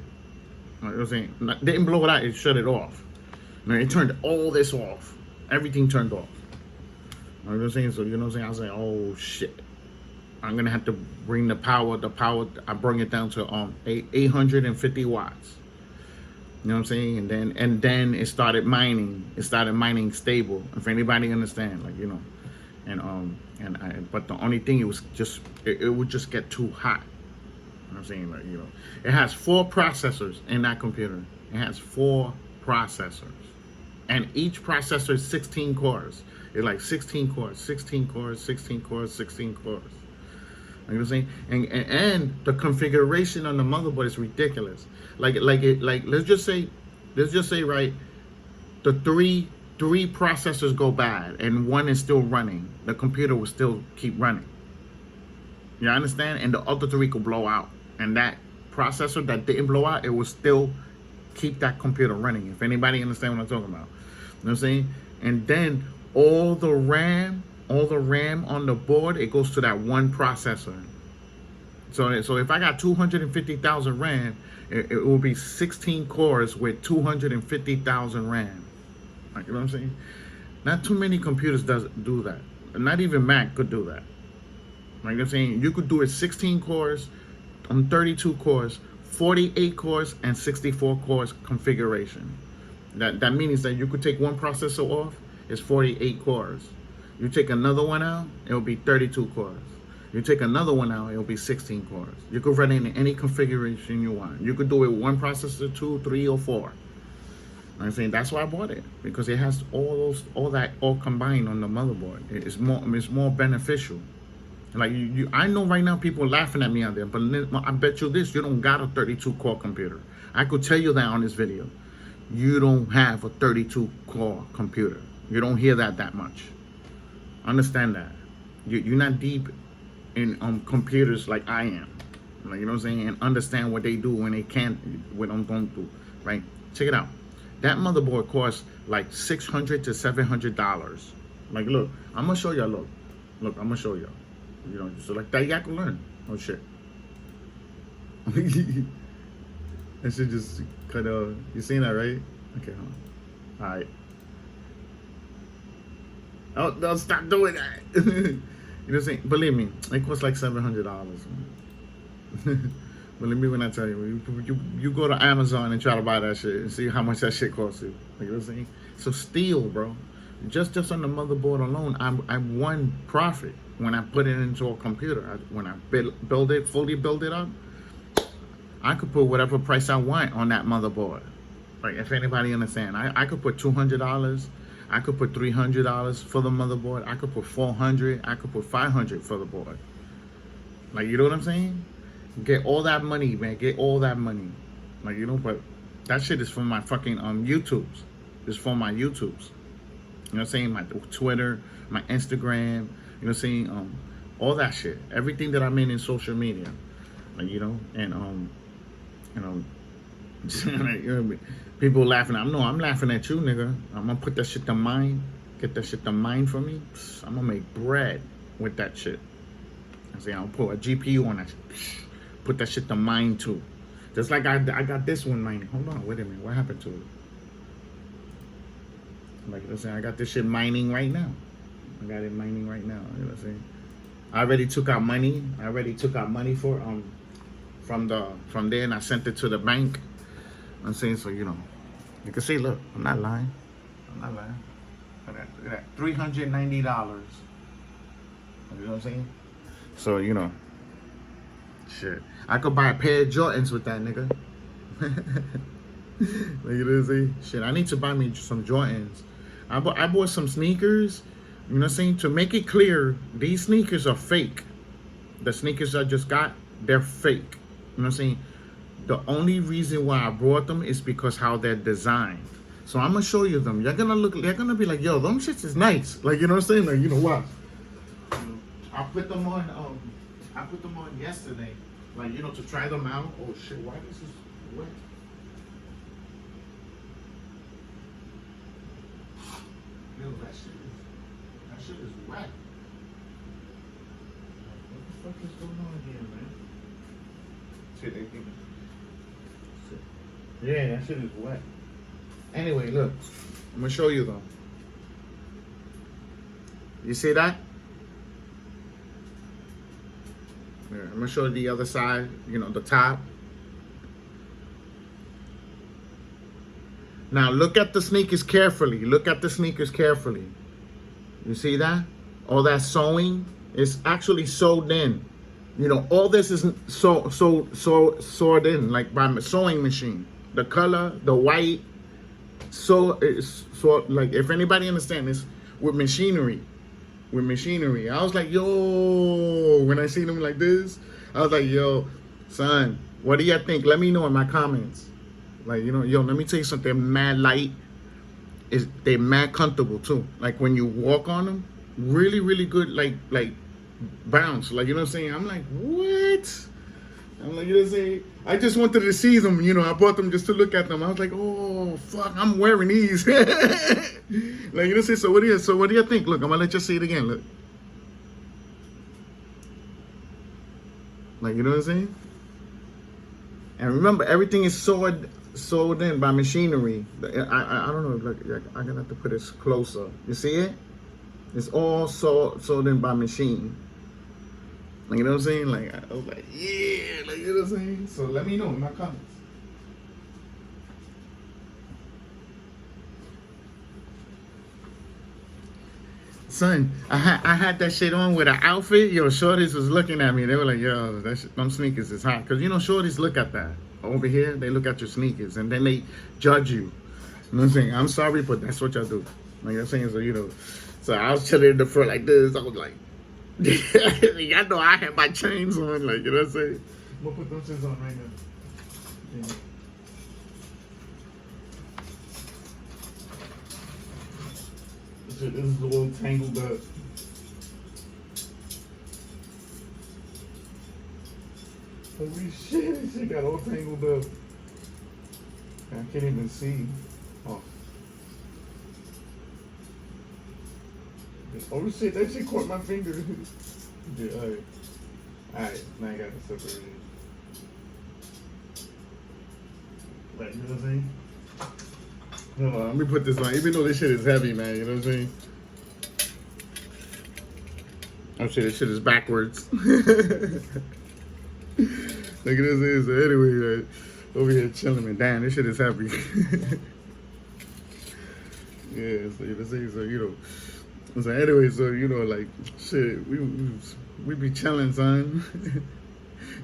You know what I'm saying? It didn't blow it out, it shut it off. You know, it turned all this off. Everything turned off. You know You know what I'm saying? So, you know what I'm saying? I was like, oh, shit. I'm going to have to bring the power. I bring it down to 850 watts. You know what I'm saying? And then it started mining. It started mining stable. If anybody understand, like, you know. But the only thing, it was just, it would just get too hot. You know what I'm saying? Like, you know, it has 4 processors in that computer. It has 4 processors. And each processor is 16 cores. It's like 16 cores, 16 cores, 16 cores, 16 cores. You know what I'm saying? And the configuration on the motherboard is ridiculous. Like let's just say right, the three processors go bad and one is still running. The computer will still keep running. You understand? And the other 3 could blow out. And that processor that didn't blow out, it will still keep that computer running. If anybody understand what I'm talking about. You know what I'm saying? And then all the RAM on the board, it goes to that one processor. So if I got 250,000 RAM, it will be 16 cores with 250,000 RAM. Like, you know what I'm saying? Not too many computers do that. Not even Mac could do that. Like I'm saying, you could do it 16 cores, 32 cores, 48 cores, and 64 cores configuration. That means that you could take one processor off, it's 48 cores. You take another one out, it'll be 32 cores. You take another one out, it'll be 16 cores. You could run it in any configuration you want. You could do it with one processor, 2, 3, or 4. I'm saying that's why I bought it, because it has all that combined on the motherboard. It's more beneficial. Like I know right now people are laughing at me out there, but I bet you this: you don't got a 32 core computer. I could tell you that on this video. You don't have a 32 core computer. You don't hear that much. Understand that. You're not deep in computers like I am. Like, you know what I'm saying? And understand what they do when they can't, what I'm going through. Right? Check it out. That motherboard costs like $600 to $700. Like, look, I'm gonna show y'all. Look, I'm gonna show y'all. You know, so like that, y'all can learn. Oh shit. I should just kind of, you seen that, right? Okay, hold on. All right. Oh, don't stop doing that. You know what I'm saying? Believe me, it costs like $700. Believe me when I tell you, you go to Amazon and try to buy that shit and see how much that shit costs you. You know what I'm saying? So steel, bro. Just on the motherboard alone, I won profit when I put it into a computer. When I fully build it up, I could put whatever price I want on that motherboard. Like, if anybody understand, I could put $200. I could put $300 for the motherboard. I could put $400. I could put $500 for the board. Like, you know what I'm saying? Get all that money, man. Get all that money. Like, you know, but that shit is for my fucking YouTubes. It's for my YouTubes. You know what I'm saying? My Twitter, my Instagram. You know what I'm saying? All that shit. Everything that I'm in social media. Like, you know, and you know, people laughing. I'm laughing at you, nigga. I'm gonna put that shit to mine. Get that shit to mine for me. I'm gonna make bread with that shit. I say I'll put a GPU on that shit. Put that shit to mine too. Just like I got this one mining. Hold on, wait a minute. What happened to it? Like I said, I got this shit mining right now. I got it mining right now. You know what I'm saying? I already took out money. I already took out money for from there, and I sent it to the bank. I'm saying, so you know, you can see. Look, I'm not lying. I'm not lying. Look at that. $390. You know what I'm saying? So you know, shit. I could buy a pair of Jordans with that, nigga. Like, you know what I'm saying? Shit, I need to buy me some Jordans. I bought some sneakers. You know what I'm saying? To make it clear, these sneakers are fake. The sneakers I just got, they're fake. You know what I'm saying? The only reason why I brought them is because how they're designed. So I'm gonna show you them. You're gonna be like, yo, them shits is nice. Like, you know what I'm saying? Like, you know what? I put them on yesterday. Like, you know, to try them out. Oh shit, why is this wet? Yo, that shit is wet. What the fuck is going on here, man? Shit, yeah, that shit is wet. Anyway, look, I'm gonna show you though. You see that? Yeah, I'm gonna show you the other side, you know, the top. Now look at the sneakers carefully. Look at the sneakers carefully. You see that? All that sewing is actually sewed in. You know, all this is sewed in, like by a sewing machine. The color, the white, like, if anybody understands this, with machinery. With machinery. I was like, yo, when I see them like this, I was like, yo, son, what do you think? Let me know in my comments. Like, you know, yo, let me tell you something. They're mad light. They're mad comfortable too. Like when you walk on them, really, really good, like bounce. Like, you know what I'm saying? I'm like, what? I'm like, you know what I'm saying? I just wanted to see them, you know. I bought them just to look at them. I was like, oh, fuck, I'm wearing these. Like, you know what I'm saying? So what do you think? Look, I'm gonna let you see it again. Look. Like, you know what I'm saying? And remember, everything is sewed in by machinery. I don't know, like, I'm gonna have to put this closer. You see it? It's all sewed in by machine. Like, you know what I'm saying? Like, I was like, yeah, like, you know what I'm saying? So let me know in my comments. Son, I had that shit on with an outfit. Yo, shorties was looking at me. They were like, yo, them sneakers is hot. Because, you know, shorties look at that. Over here, they look at your sneakers. And then they judge you. You know what I'm saying? I'm sorry, but that's what y'all do. Like I'm saying, so, you know. So I was chilling in the front like this. I was like, y'all know I had my chains on. Like, you know what I'm saying? I'm going to put those chains on right now. Yeah. This is a little tangled up. Holy shit, this shit got all tangled up. I can't even see. Oh. Oh shit, that shit caught my finger. Yeah, alright. Alright, now I got to separate it. Like, you know what I'm saying? Hold on, let me put this on. Even though this shit is heavy, man, you know what I'm saying? Oh shit, this shit is backwards. Look at this. So anyway, over here chilling, man. Damn, this shit is heavy. Yeah, so you know, so you know. So anyway, so you know, like shit, we be chilling, son.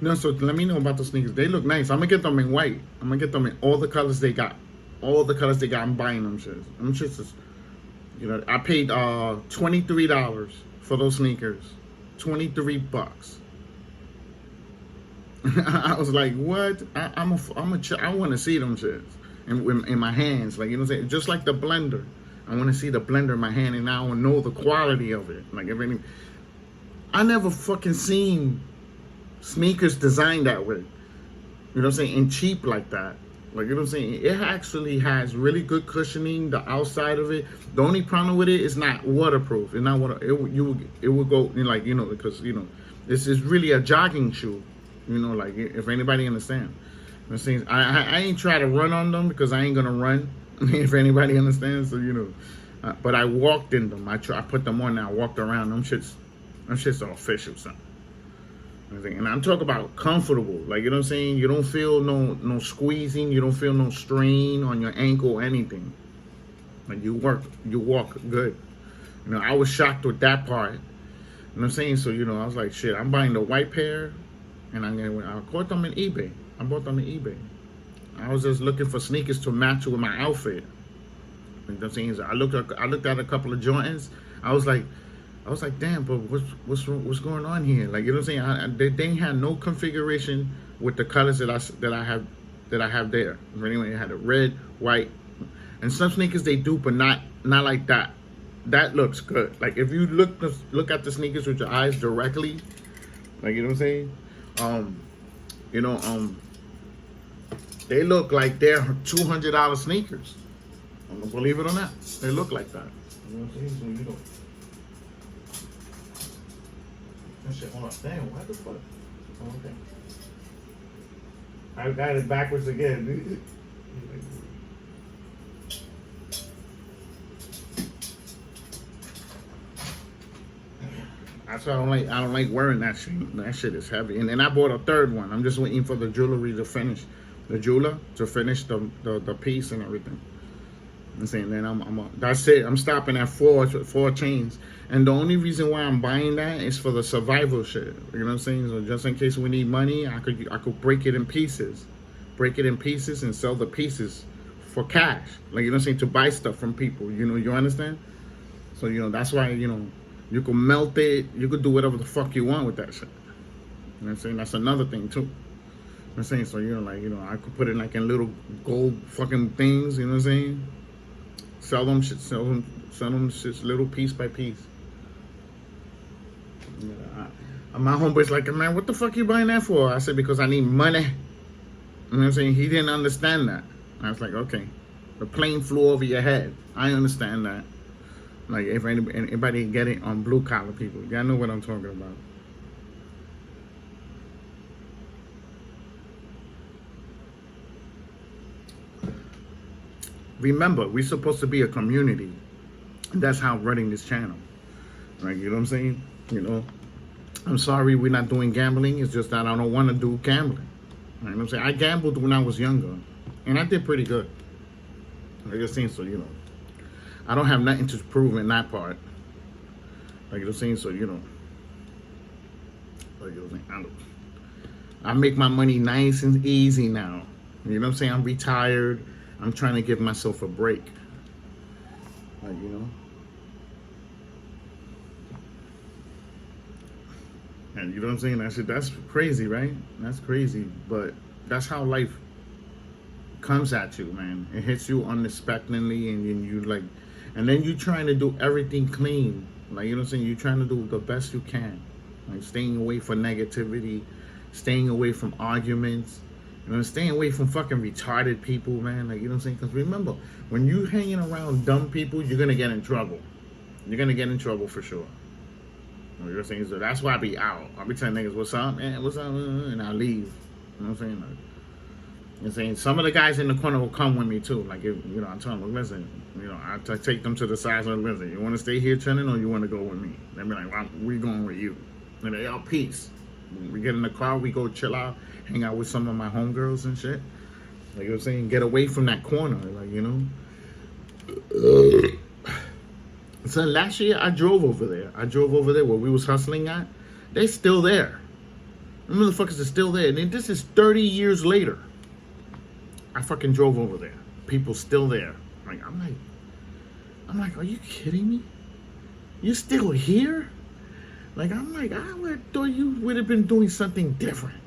No, so let me know about the sneakers. They look nice. I'm gonna get them in white. I'm gonna get them in all the colors they got. All the colors they got. I'm buying them shits. Them shits is, you know, I paid $23 for those sneakers. $23. I was like, what? I want to see them shits in my hands. Like, you know what I'm saying? Just like the blender. I want to see the blender in my hand, and I want to know the quality of it. Like, I never fucking seen sneakers designed that way. You know what I'm saying? And cheap like that. Like, you know what I'm saying? It actually has really good cushioning, the outside of it. The only problem with it is not waterproof. It's not water. It would go, like, you know, because, you know, this is really a jogging shoe. You know, like, if anybody understands. You know what I'm saying? I ain't try to run on them because I ain't going to run. If anybody understands. So, you know. But I walked in them. I put them on and I walked around. Them shits are official, son. And I'm talking about comfortable. Like, you know what I'm saying? You don't feel no squeezing. You don't feel no strain on your ankle or anything. Like, you walk good. You know, I was shocked with that part. You know what I'm saying? So, you know, I was like, shit, I'm buying the white pair. And I bought them in eBay. I bought them in eBay. I was just looking for sneakers to match with my outfit. You know what I'm saying? So I looked at a couple of Jordans. I was like, damn, but what's going on here? Like, you know what I'm saying? They had no configuration with the colors that I have there. Anyway, it had a red, white, and some sneakers they do, but not like that. That looks good. Like, if you look at the sneakers with your eyes directly, like, you know what I'm saying? You know, they look like they're $200 sneakers. Believe it or not, they look like that. You know what I'm saying? So, you know. That shit, hold on. Damn, what the fuck? Oh, okay. I got it backwards again. That's why I don't like wearing that shit. That shit is heavy. And then I bought a third one. I'm just waiting for the jewelry to finish. The jeweler to finish the piece and everything. I'm saying then that's it. I'm stopping at four chains. And the only reason why I'm buying that is for the survival shit. You know what I'm saying? So just in case we need money, I could break it in pieces. Break it in pieces and sell the pieces for cash. Like, you know what I'm saying? To buy stuff from people. You know, you understand? So, you know, that's why, you know, you can melt it. You could do whatever the fuck you want with that shit. You know what I'm saying? That's another thing, too. You know what I'm saying? So, you know, like, you know, I could put it like in little gold fucking things. You know what I'm saying? Sell them shit little piece by piece. Yeah, my homeboy's like, man, what the fuck you buying that for? I said, because I need money. You know what I'm saying? He didn't understand that. I was like, okay. The plane flew over your head. I understand that. Like, if anybody get it on blue collar people, y'all know what I'm talking about. Remember, we're supposed to be a community. And that's how I'm running this channel. Like, you know what I'm saying? You know, I'm sorry we're not doing gambling. It's just that I don't want to do gambling. You know what I'm saying? I gambled when I was younger. And I did pretty good. Like, you're saying, so, you know, I don't have nothing to prove in that part. Like, you're saying, so, you know, like, you're saying, I make my money nice and easy now. You know what I'm saying? I'm retired. I'm trying to give myself a break. Like, you know. And you know what I'm saying? That's crazy, right? That's crazy. But that's how life comes at you, man. It hits you unexpectedly, and you like, and then you trying to do everything clean. Like, you know what I'm saying? You're trying to do the best you can. Like, staying away from negativity, staying away from arguments. You know, staying away from fucking retarded people, man. Like, you know what I'm saying? Because remember, when you hanging around dumb people, you're going to get in trouble. You're going to get in trouble for sure. You know what I'm saying? So that's why I be out. I be telling niggas, what's up, man? What's up? And I leave. You know what I'm saying? Like, you know what I'm saying? Some of the guys in the corner will come with me, too. Like, if, you know, I tell them, listen, you know, I take them to the side and listen, you want to stay here chilling or you want to go with me? They be like, well, we going with you. And they all peace. We get in the car, we go chill out, hang out with some of my homegirls and shit. Like, you know what I'm saying? Get away from that corner, like, you know? So last year, I drove over there. Where we was hustling at. They still there. The motherfuckers are still there. And this is 30 years later. I fucking drove over there. People still there. Like, I'm like, are you kidding me? You still here? Like, I'm like, I would have thought you would have been doing something different.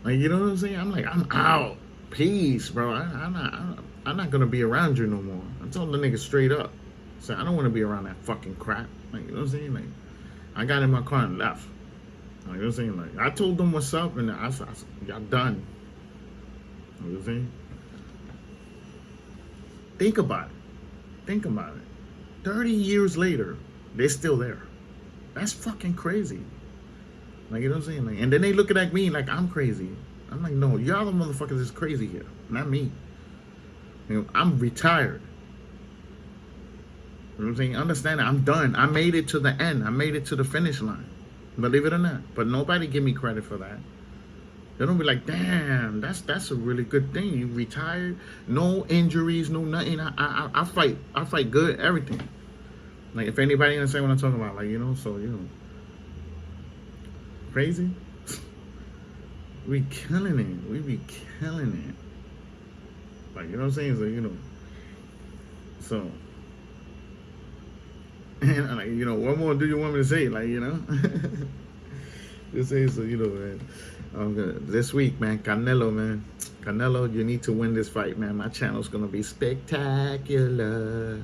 Like, you know what I'm saying? I'm like, I'm out. Peace, bro. I'm not gonna be around you no more. I told the nigga straight up. So I don't want to be around that fucking crap. Like, you know what I'm saying? Like, I got in my car and left. Like, you know what I'm saying? Like, I told them what's up, and I y'all done. You know what I'm saying? Think about it. 30 years later, they're still there. That's fucking crazy. Like, you know what I'm saying? Like, and then they looking at me like I'm crazy. I'm like, no, y'all the motherfuckers is crazy here, not me. You know, I'm retired. You know what I'm saying? Understand that I'm done. I made it to the end. I made it to the finish line. Believe it or not. But nobody give me credit for that. They don't be like, damn, that's a really good thing. You retired, no injuries, no nothing. I fight good, everything. Like, if anybody understand what I'm talking about, like, you know, so, you know, crazy. We killing it. We be killing it. Like, you know what I'm saying? So, you know, so, and like, you know, what more do you want me to say? Like, you know, just say so, you know, man. This week, man, Canelo, you need to win this fight, man. My channel's gonna be spectacular.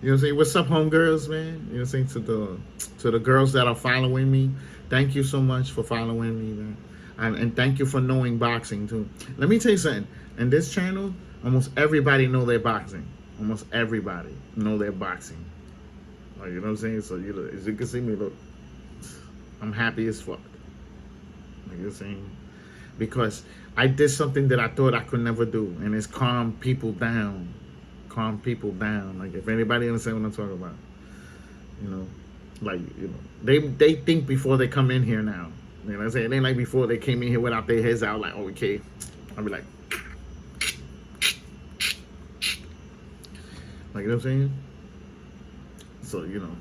You know what I'm saying? What's up, homegirls, man? You know what I'm saying? To the girls that are following me, thank you so much for following me, man. And thank you for knowing boxing, too. Let me tell you something. In this channel, almost everybody know their boxing. Almost everybody know their boxing. Like, you know what I'm saying? So, you know, as you can see me, look, I'm happy as fuck. Like, you're saying? Because I did something that I thought I could never do, and it's calm people down. Calm people down. Like, if anybody understand what I'm talking about. You know, like, you know, they think before they come in here now. You know what I'm saying? It ain't like before they came in here without their heads out, like, oh, okay. I'll be like, you know what I'm saying? So, you know,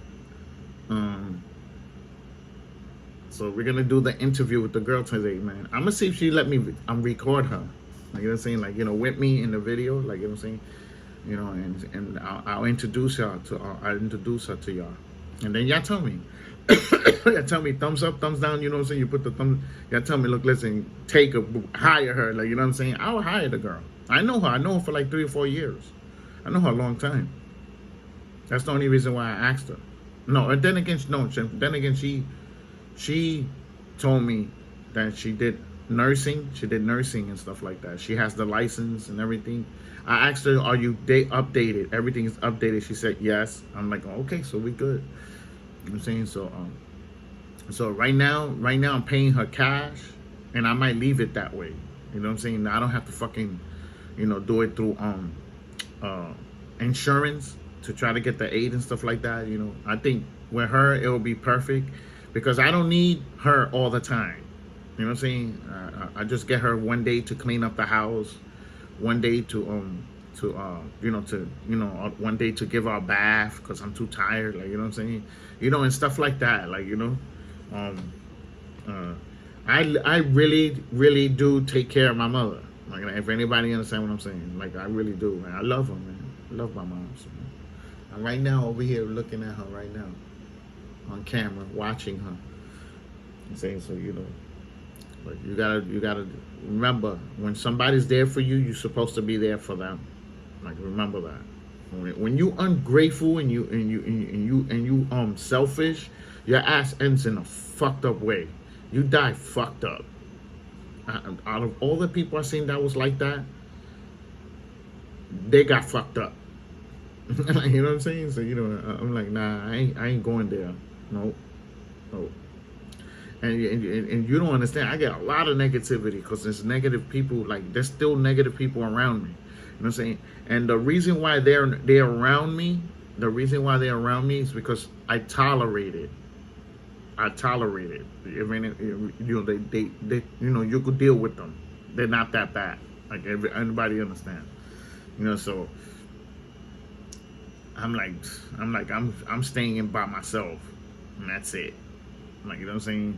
so we're gonna do the interview with the girl today, man. I'm gonna see if she let me record her. Like, you know what I'm saying? Like, you know, with me in the video, like, you know what I'm saying? You know, and I'll introduce y'all to I'll introduce her to y'all, and then y'all tell me, y'all tell me thumbs up, thumbs down. You know what I'm saying? You put the thumb. Y'all tell me, look, listen, take her, hire her. Like, you know what I'm saying? I'll hire the girl. I know her. I know her for like 3 or 4 years. I know her a long time. That's the only reason why I asked her. No, and then again, no. Then again, she told me that she did nursing. She did nursing and stuff like that. She has the license and everything. I asked her, are you updated? Everything is updated. She said yes. I'm like, oh, okay, so we good. You know what I'm saying? So right now I'm paying her cash, and I might leave it that way. You know what I'm saying? I don't have to fucking, you know, do it through insurance to try to get the aid and stuff like that. You know, I think with her it will be perfect because I don't need her all the time. You know what I'm saying? I just get her one day to clean up the house, one day to one day to give her a bath because I'm too tired. Like, you know what I'm saying? You know, and stuff like that. Like, you know, I really do take care of my mother. Like, if anybody understand what I'm saying, like, I really do, man. I love her, man. I love my mom. So, man. I'm right now over here looking at her right now on camera, watching her. I'm saying, so, you know, but you gotta remember, when somebody's there for you, you're supposed to be there for them. Like, remember that. When you ungrateful and you selfish, your ass ends in a fucked up way. You die fucked up. Out of all the people I seen that was like that, they got fucked up. You know what I'm saying? So, you know, I'm like, nah, I ain't going there. Nope. And you don't understand. I get a lot of negativity because there's negative people. Like, there's still negative people around me. You know what I'm saying? And the reason why they're around me, is because I tolerate it. You know, they you know, you could deal with them. They're not that bad. Like, everybody understand. You know, so I'm staying in by myself, and that's it. Like, you know what I'm saying?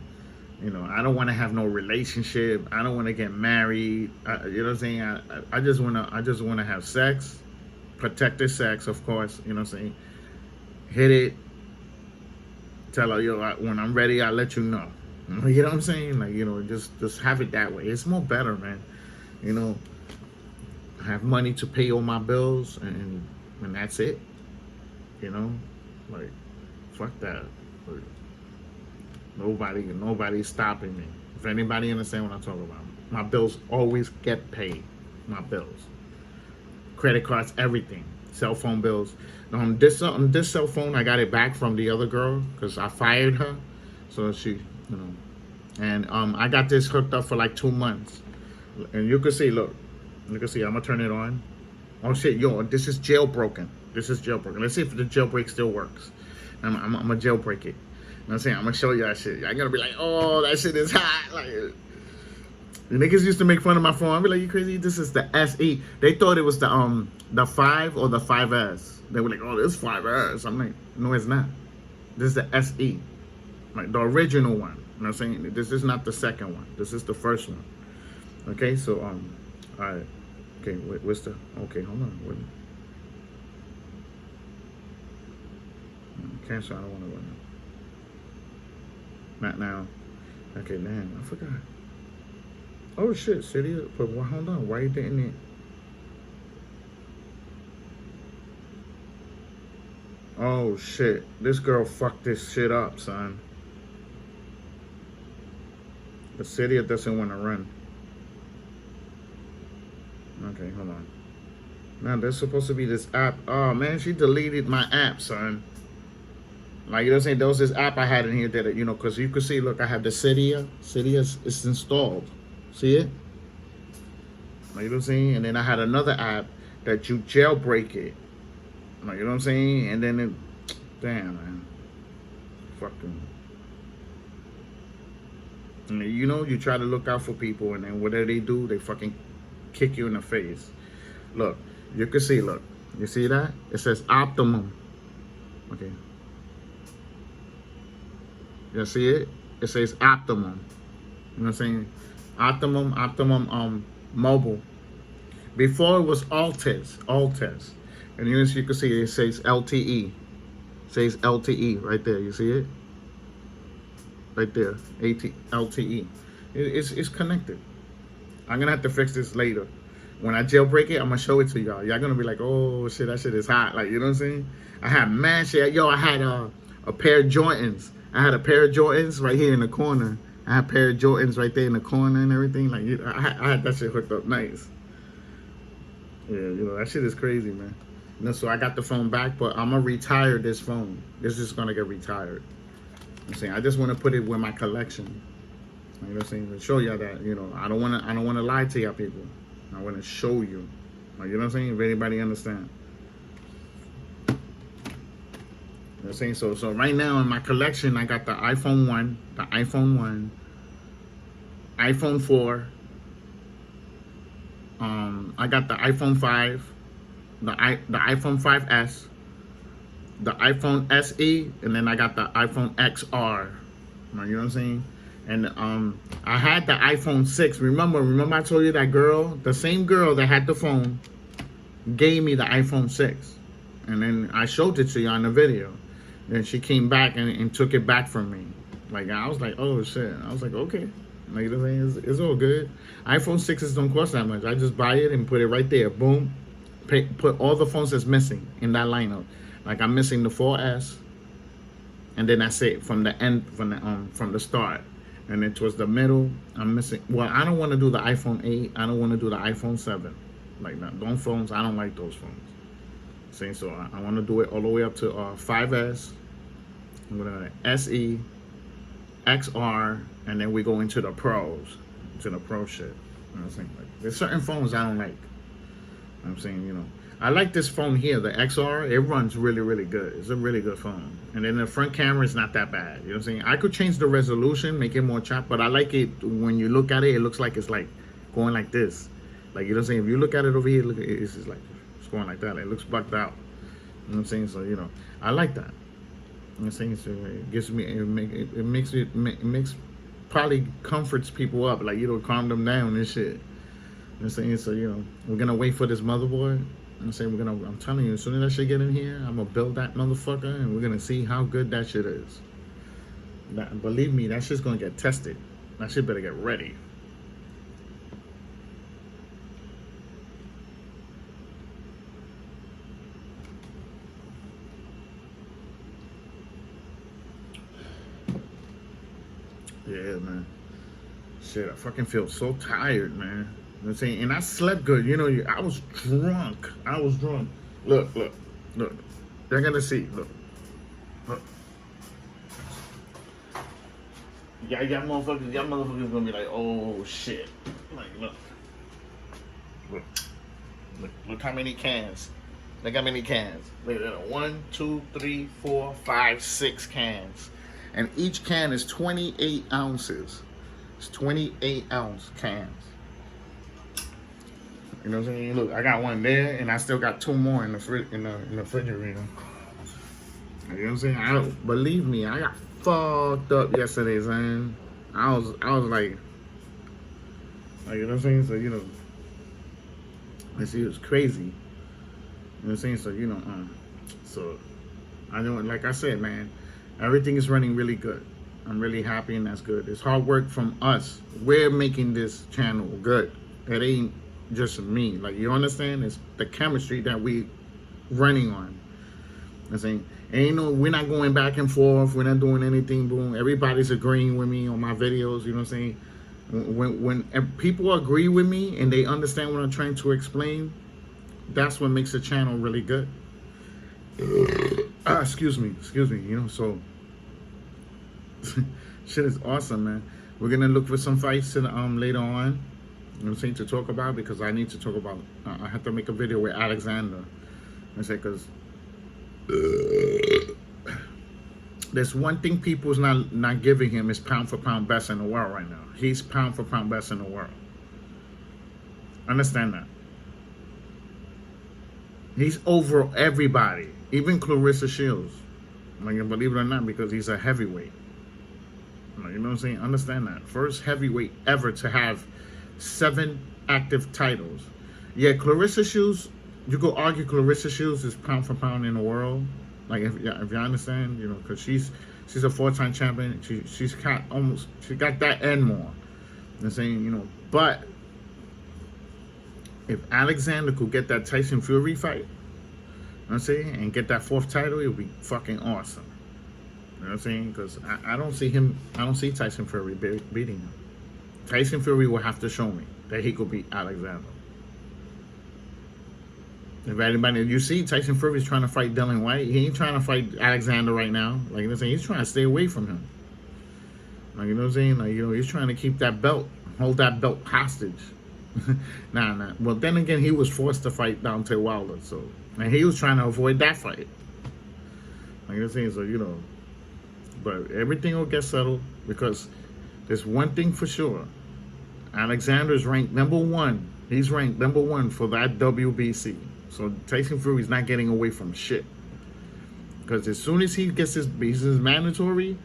You know, I don't want to have no relationship. I don't want to get married. You know what I'm saying? I just want to have sex, protected sex, of course. You know what I'm saying? Hit it. Tell her, yo, when I'm ready, I'll let you know. You know what I'm saying? Like, you know, just have it that way. It's more better, man. You know, I have money to pay all my bills, and that's it. You know, like, fuck that. Like, nobody's stopping me. If anybody understand what I'm talking about, my bills always get paid. My bills, credit cards, everything, cell phone bills. This cell phone, I got it back from the other girl because I fired her. So she, you know, and I got this hooked up for like 2 months, and you can see, look, you can see. I'm gonna turn it on. Oh shit, yo, this is jailbroken. Let's see if the jailbreak still works. I'm gonna jailbreak it. You know what I'm saying? I'm gonna show you that shit. Y'all gonna be like, oh, that shit is hot. Like, the niggas used to make fun of my phone. I'll be like, you crazy? This is the SE. They thought it was the 5 or the 5S. They were like, oh, this 5S. I'm like, no, it's not. This is the SE. Like, the original one. You know what I'm saying? This is not the second one. This is the first one. Okay, so all right. Okay, what's the, okay, hold on. Cancel, I don't want to run. Not now. Okay, damn, I forgot. Oh shit, city. But hold on, why you didn't it? Oh shit, this girl fucked this shit up, son. The city doesn't want to run. Okay, hold on. Now there's supposed to be this app. Oh man, she deleted my app, son. Like, you know what I'm saying? There was this app I had in here that, you know, because you could see, look, I have the Cydia. Cydia is installed. See it? Like, you know what I'm saying? And then I had another app that you jailbreak it. Like, you know what I'm saying? And then it, damn, man. fucking, you know, you try to look out for people, and then whatever they do, they fucking kick you in the face. Look, you can see, look, you see that? It says optimum. Okay. You see it? It says optimum. You know what I'm saying? Optimum mobile. Before it was Altes. And as you can see, it says LTE. It says LTE right there. You see it? Right there. LTE. It's connected. I'm gonna have to fix this later. When I jailbreak it, I'm gonna show it to y'all. Y'all gonna be like, oh shit, that shit is hot. Like, you know what I'm saying? I had mad shit. Yo, I had a pair of Jordans. I had a pair of Jordans right here in the corner. I had a pair of Jordans right there in the corner and everything. Like, I had that shit hooked up nice. Yeah, you know, that shit is crazy, man. You know, so I got the phone back, but I'm gonna retire this phone. This is gonna get retired. I'm saying, I just want to put it with my collection. You know what I'm saying? To show y'all that, you know, I don't wanna lie to y'all people. I want to show you. Like, you know what I'm saying? If anybody understand. You know what I'm saying? So right now in my collection, I got the iPhone 1, the iPhone 1, iPhone 4. I got the iPhone 5, the iPhone 5S, the iPhone SE, and then I got the iPhone XR. You know what I'm saying? And I had the iPhone 6. Remember I told you that girl, the same girl that had the phone, gave me the iPhone 6. And then I showed it to you on the video. Then she came back and took it back from me. Like, I was like, oh shit. I was like, okay. Like, you know what I'm saying? It's all good. iPhone 6s don't cost that much. I just buy it and put it right there. Boom. Put all the phones that's missing in that lineup. Like, I'm missing the 4S. And then that's it from the end, from the start. And then towards the middle, I'm missing. Well, I don't want to do the iPhone 8. I don't want to do the iPhone 7. Like that. Those phones, I don't like those phones. See, so I want to do it all the way up to 5S. I'm gonna SE, XR, and then we go into the pros, to the pro shit. You know what I'm saying? Like, there's certain phones I don't like. You know what I'm saying, you know. I like this phone here, the XR. It runs really, really good. It's a really good phone. And then the front camera is not that bad. You know what I'm saying? I could change the resolution, make it more chopped, but I like it when you look at it, it looks like it's like going like this. Like, you know what I'm saying? If you look at it over here, look, it's just like, it's going like that. It looks bugged out. You know what I'm saying? So, you know, I like that. You know what I'm saying? So it gives me, it makes probably comforts people up. Like, you know, calm them down and shit. You know what I'm saying? So, you know, we're going to wait for this motherboard. I'm saying I'm telling you, as soon as that shit get in here, I'm gonna build that motherfucker, and we're gonna see how good that shit is. Believe me, that shit's gonna get tested. That shit better get ready. Yeah, man. Shit, I fucking feel so tired, man. You know what I'm saying? And I slept good. You know, I was drunk. Look. They're gonna see. Look. Y'all motherfuckers gonna be like, oh shit. Like, look how many cans. Look how many cans. Look at that. 1, 2, 3, 4, 5, 6 cans. And each can is 28 ounces. It's 28 ounce cans. You know what I'm saying? Look, I got one there, and I still got 2 more in the refrigerator. You know what I'm saying? Believe me, I got fucked up yesterday, man. I was like, you know what I'm saying? So, you know, it was crazy. You know what I'm saying? So, you know, so I know, like I said, man, everything is running really good. I'm really happy, and that's good. It's hard work from us. We're making this channel good. It ain't just me. Like, you understand? It's the chemistry that we running on. I'm saying, we're not going back and forth. We're not doing anything. Boom. Everybody's agreeing with me on my videos. You know what I'm saying? When people agree with me and they understand what I'm trying to explain, that's what makes the channel really good. Excuse me. You know, so shit is awesome, man. We're gonna look for some fights later on. You know what I'm saying, to talk about, because I need to talk about. I have to make a video with Alexander. I say, because There's one thing people's not giving him is pound for pound best in the world right now. He's pound for pound best in the world. Understand that. He's over everybody, even Clarissa Shields. Like, believe it or not, because he's a heavyweight. Like, you know what I'm saying? Understand that. First heavyweight ever to have 7 active titles. Yeah, Clarissa Shields, you go argue Clarissa Shields is pound for pound in the world. Like, if you understand, you know, because she's a 4-time champion. She's got that and more. I'm saying, you know, but if Alexander could get that Tyson Fury fight, you know what I'm saying, and get that 4th title, it would be fucking awesome. You know what I'm saying? Because I don't see Tyson Fury beating him. Tyson Fury will have to show me that he could beat Alexander. If anybody, you see Tyson Fury's trying to fight Dylan White. He ain't trying to fight Alexander right now. Like, you know what I'm saying? He's trying to stay away from him. Like, you know what I'm saying? Like, you know, he's trying to keep that belt, hold that belt hostage. Nah. Well, then again, he was forced to fight Deontay Wilder, so, and he was trying to avoid that fight. Like, you know what I'm saying? So, you know, but everything will get settled, because there's one thing for sure. Alexander's ranked #1. He's ranked #1 for that WBC. So Tyson Fury's not getting away from shit. Because as soon as he gets his mandatory,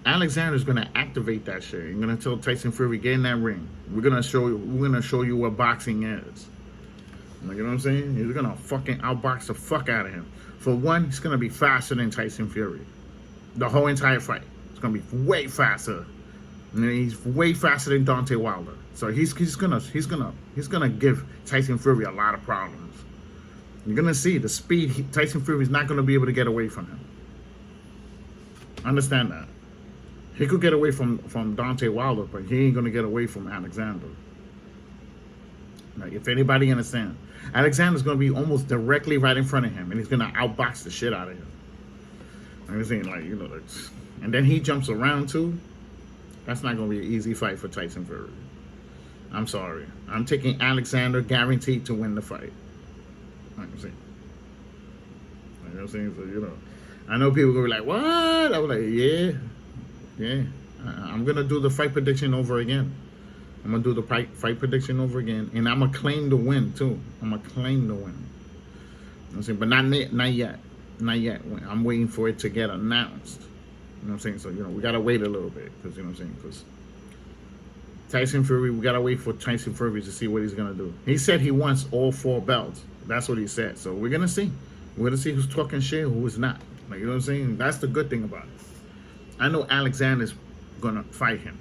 Alexander's gonna activate that shit. He's gonna tell Tyson Fury, get in that ring. We're gonna show you what boxing is. Like, you know what I'm saying? He's gonna fucking outbox the fuck out of him. For one, he's gonna be faster than Tyson Fury. The whole entire fight. It's gonna be way faster. And he's way faster than Deontay Wilder. So he's gonna give Tyson Fury a lot of problems. You're gonna see the speed. Tyson Fury's not gonna be able to get away from him. Understand that. He could get away from Deontay Wilder, but he ain't gonna get away from Alexander. Like, if anybody understands, Alexander's gonna be almost directly right in front of him, and he's gonna outbox the shit out of him. I'm saying, like, you know, like, and then he jumps around too. That's not gonna be an easy fight for Tyson Fury. I'm sorry. I'm taking Alexander guaranteed to win the fight. Like I'm saying. Like I'm saying, so, you know, I know people gonna be like, what? I was like, yeah. I'm gonna do the fight prediction over again. I'm gonna do the fight prediction over again, and I'm gonna claim the win too. I'm gonna claim the win. You know what I'm saying, but not yet. I'm waiting for it to get announced. You know what I'm saying? So, you know, we gotta wait a little bit, because, you know what I'm saying, because Tyson Fury, we gotta wait for Tyson Fury to see what he's gonna do. He said he wants all 4 belts. That's what he said. So we're gonna see. We're gonna see who's talking shit, who is not. Like, you know what I'm saying? That's the good thing about it. I know Alexander's gonna fight him.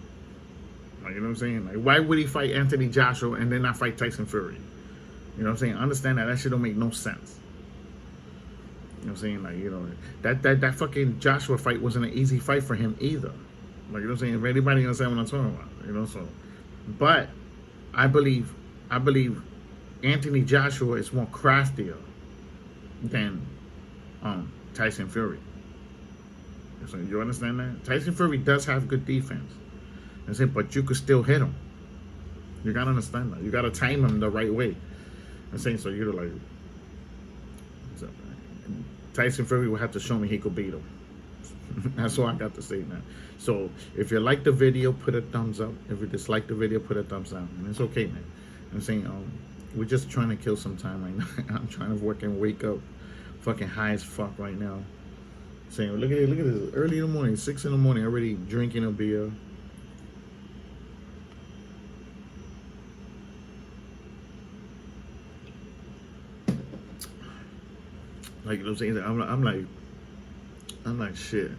Like, you know what I'm saying? Like, why would he fight Anthony Joshua and then not fight Tyson Fury? You know what I'm saying? Understand that shit don't make no sense. You know what I'm saying? Like, you know, that fucking Joshua fight wasn't an easy fight for him either. Like, you know what I'm saying? If anybody understand what I'm talking about, you know, so. But I believe Anthony Joshua is more craftier than Tyson Fury. So you understand that? Tyson Fury does have good defense. I said, but you could still hit him. You gotta understand that. You gotta time him the right way. I'm saying, so you're like, so, Tyson Fury will have to show me he could beat him. That's all I got to say now. So if you like the video, put a thumbs up. If you dislike the video, put a thumbs down. And it's okay, man. I'm saying, we're just trying to kill some time right now. I'm trying to work and wake up fucking high as fuck right now. Saying, look at this, early in the morning, 6 in the morning, already drinking a beer. Like, you know what I'm saying? I'm like shit.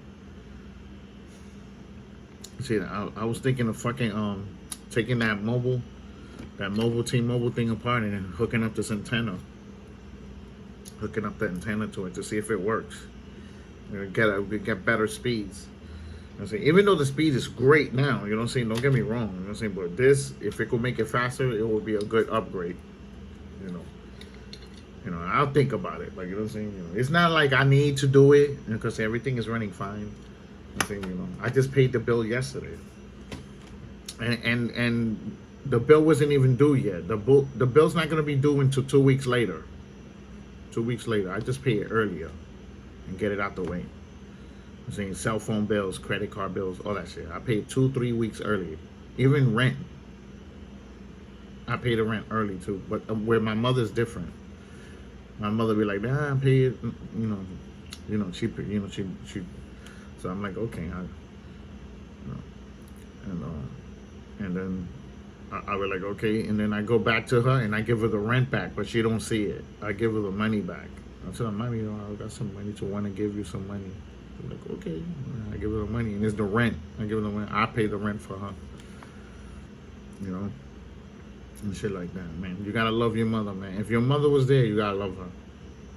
See, I was thinking of fucking taking that mobile T-Mobile thing apart and then hooking up this antenna. Hooking up the antenna to it to see if it works. We get better speeds. You know what I'm saying? Even though the speed is great now, you know what I'm saying? Don't get me wrong. You know what I'm saying? But this, if it could make it faster, it would be a good upgrade. You know, I'll think about it. Like, you know what I'm saying? You know, it's not like I need to do it because everything is running fine. I'm saying, you know, I just paid the bill yesterday, and the bill wasn't even due yet. The bill's not gonna be due until 2 weeks later. 2 weeks later, I just pay it earlier and get it out the way. I'm saying cell phone bills, credit card bills, all that shit. I paid 2-3 weeks early. Even rent. I pay the rent early too. But where my mother's different. My mother be like, nah, I pay it, cheaper, she. So I'm like, okay, and then I was like, okay, and then I go back to her and I give her the rent back, but she don't see it. I give her the money back. I tell her, mommy, I got some money to want to give you some money. I'm like, okay, I give her the money, and it's the rent. I give her the rent. I pay the rent for her, and shit like that, man. You gotta love your mother, man. If your mother was there, you gotta love her.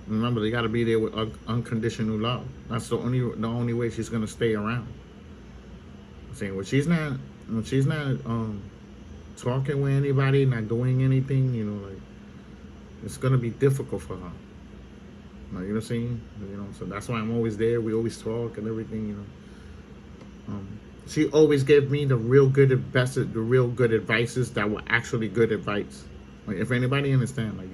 Remember, they gotta be there with unconditional love. That's the only way she's gonna stay around. I'm saying when she's not talking with anybody, not doing anything, like it's gonna be difficult for her. You know what I'm saying? So that's why I'm always there. We always talk and everything. She always gave me the real good advices that were actually good advice. Like, if anybody understand, like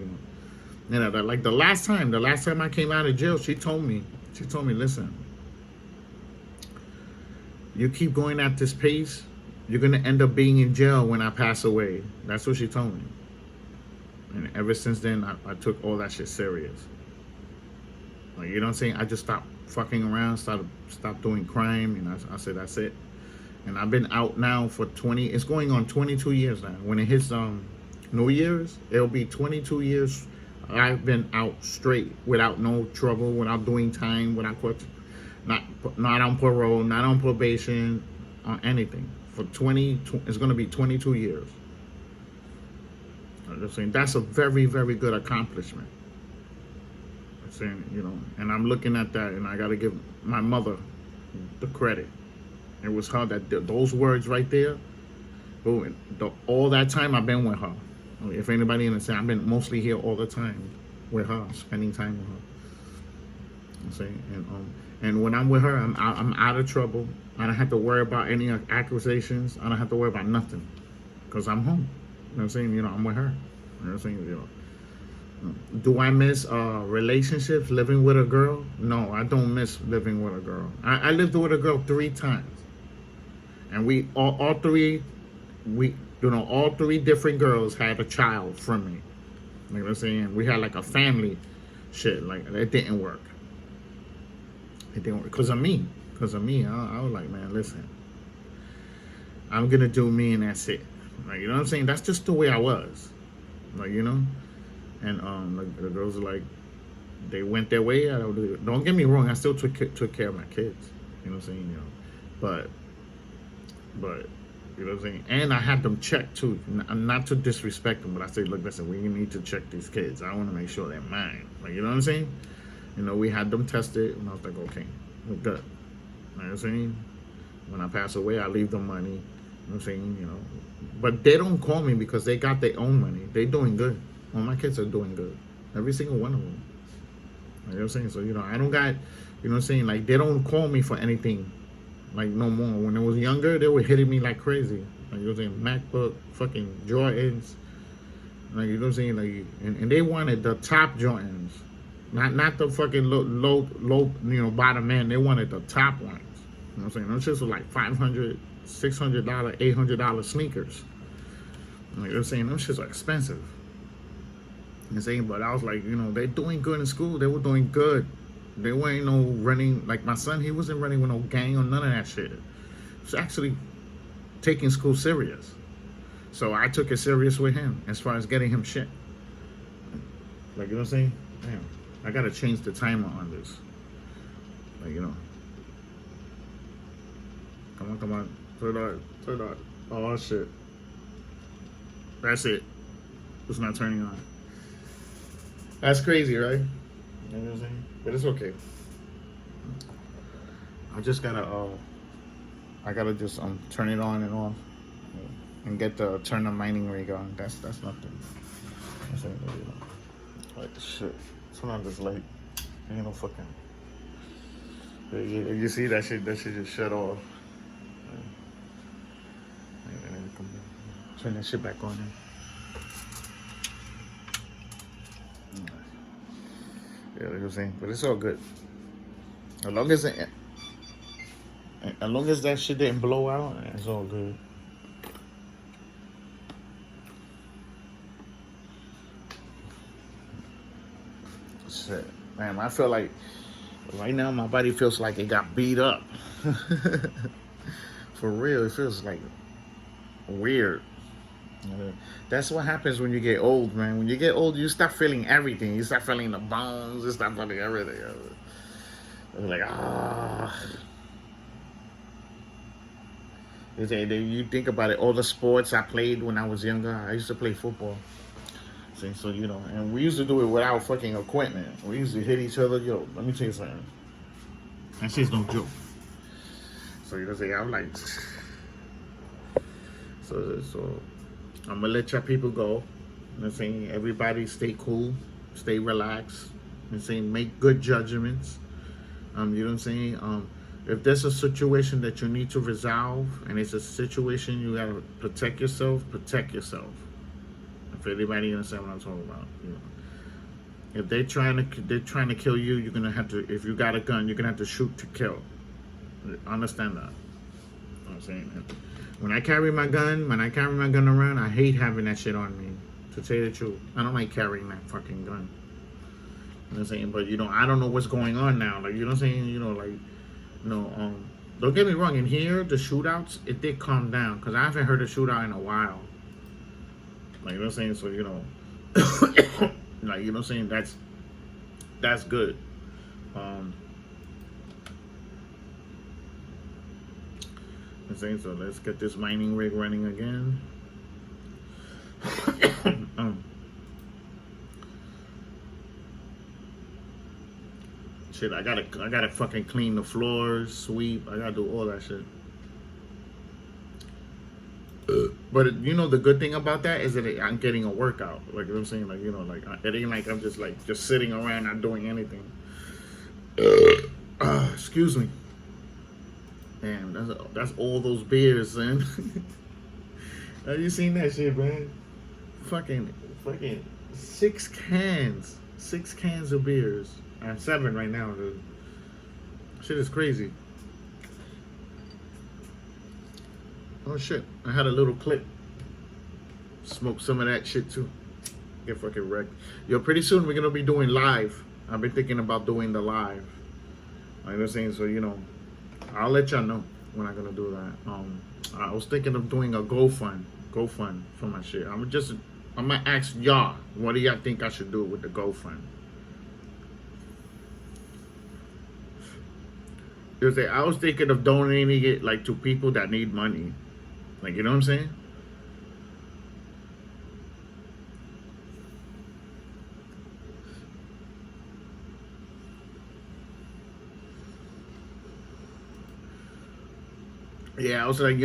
the last time I came out of jail, she told me, listen, you keep going at this pace, you're gonna end up being in jail when I pass away. That's what she told me. And ever since then, I took all that shit serious. Like, you know what I'm saying? I just stopped fucking around, stopped doing crime, and I said, that's it. And I've been out now for it's going on 22 years now. When it hits New Year's, it'll be 22 years I've been out straight, without no trouble, without doing time, without not on parole, not on probation, or anything. For it's gonna be 22 years. I'm just saying, that's a very, very good accomplishment. I'm saying, and I'm looking at that, and I gotta give my mother the credit. It was her that did those words right there. All that time I've been with her. If anybody understand, I've been mostly here all the time with her, spending time with her. I'm saying, and when I'm with her, I'm out of trouble. I don't have to worry about any accusations. I don't have to worry about nothing, because I'm home. You know what I'm saying? I'm with her. You know what I'm saying? Do I miss relationships, living with a girl? No, I don't miss living with a girl. I lived with a girl 3 times. And we all three different girls had a child from me. You know what I'm saying? We had like a family shit. Like, it didn't work. It didn't work because of me. I was like, man, listen, I'm gonna do me, and that's it. Like, you know what I'm saying? That's just the way I was. Like, and like, the girls are like, they went their way. Don't get me wrong, I still took care of my kids. You know what I'm saying? But you know what I'm saying? And I had them checked too. Not to disrespect them, but I say, look, listen, we need to check these kids. I want to make sure they're mine. Like, you know what I'm saying? We had them tested, and I was like, okay, we're good. You know what I'm saying? When I pass away, I leave them money. You know what I'm saying? But they don't call me because they got their own money. They doing good. All my kids are doing good. Every single one of them. You know what I'm saying? So, I don't got, you know what I'm saying? Like, they don't call me for anything. Like, no more. When I was younger, they were hitting me like crazy. Like, you know what I'm saying? MacBook, fucking Jordans. Like, you know what I'm saying? Like, and they wanted the top Jordans. Not the fucking low, bottom end. They wanted the top ones. You know what I'm saying? Those shits were like $500, $600, $800 sneakers. Like, they're saying those shits are expensive. You know what I'm saying? But I was like, they're doing good in school. They were doing good. They weren't running, like my son, he wasn't running with no gang or none of that shit. He was actually taking school serious. So I took it serious with him as far as getting him shit. Like, you know what I'm saying? Damn, I gotta change the timer on this. Like, Come on. Turn on. Oh, shit. That's it. It's not turning on. That's crazy, right? You know what I'm saying? But it's okay. I just gotta just turn it on and off, and turn the mining rig on. That's nothing. That's it, like shit. Turn on this light. Ain't no fucking. You see that shit? That shit just shut off. Turn that shit back on. Yeah, you know what I'm saying? But it's all good. As long as As long as that shit didn't blow out, it's all good. Shit, man, I feel like right now my body feels like it got beat up. For real, it feels like weird. That's what happens when you get old, man. When you get old, you start feeling everything. You start feeling the bones. You start feeling everything. It's like, ah. You think about it, all the sports I played when I was younger. I used to play football. See, so, and we used to do it without fucking equipment. We used to hit each other. Yo, let me tell you something. That shit's no joke. So, I'm like, so I'm gonna let y'all people go. You know what I'm saying? Everybody stay cool, stay relaxed. You know what I'm saying? Make good judgments. You know what I'm saying? If there's a situation that you need to resolve, and it's a situation you gotta protect yourself, protect yourself. If anybody understand what I'm talking about, if they're trying to kill you, you're gonna have to. If you got a gun, you're gonna have to shoot to kill. Understand that? You know what I'm saying? When I carry my gun around, I hate having that shit on me. To tell you the truth, I don't like carrying that fucking gun. You know what I'm saying? But I don't know what's going on now. Like, you know what I'm saying? Don't get me wrong. In here, the shootouts, it did calm down because I haven't heard a shootout in a while. Like, you know what I'm saying? So, like, you know what I'm saying? That's good. I'm saying, so let's get this mining rig running again. Shit, I gotta fucking clean the floors, sweep. I gotta do all that shit. But the good thing about that is that I'm getting a workout. Like, you know what I'm saying? Like, it ain't like I'm just sitting around not doing anything. Excuse me. Damn, that's all those beers, man. Have you seen that shit, man? Fucking 6 cans. 6 cans of beers. I have 7 right now, dude. Shit is crazy. Oh shit, I had a little clip. Smoke some of that shit too. Get fucking wrecked. Yo, pretty soon we're gonna be doing live. I've been thinking about doing the live. You know what I'm saying? So, I'll let y'all know when I'm gonna do that. I was thinking of doing a GoFund for my shit. I'm gonna ask y'all, what do y'all think I should do with the GoFund? I was thinking of donating it like to people that need money. Like, you know what I'm saying? Yeah, I was like,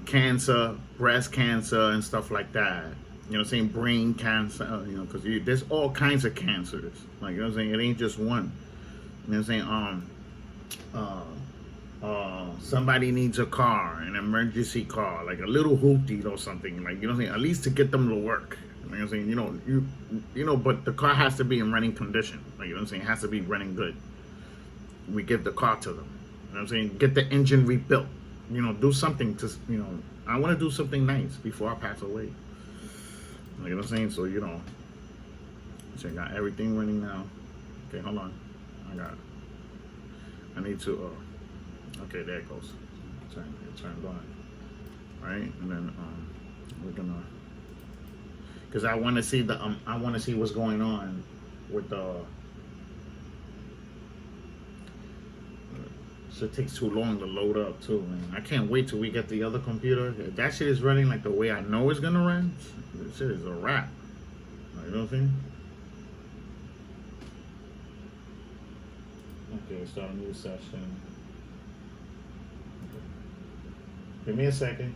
cancer, breast cancer and stuff like that. You know what I'm saying? Brain cancer, because there's all kinds of cancers. Like, you know what I'm saying? It ain't just one. You know what I'm saying? Somebody needs a car, an emergency car, like a little hoopty or something. Like, you know what I'm saying? At least to get them to work. You know what I'm saying? But the car has to be in running condition. Like, you know what I'm saying? It has to be running good. We give the car to them. You know what I'm saying? Get the engine rebuilt. Do something to, I want to do something nice before I pass away. You know what I'm saying? So, so I got everything running now. Okay, hold on. I need to, okay, there it goes. Turned on. Right? And then, we're gonna, because I want to see I want to see what's going on with the, it takes too long to load up too, man. I can't wait till we get the other computer. If that shit is running like the way I know it's gonna run, this shit is a wrap. You know what I'm saying? Okay, start a new session. Okay. Give me a second.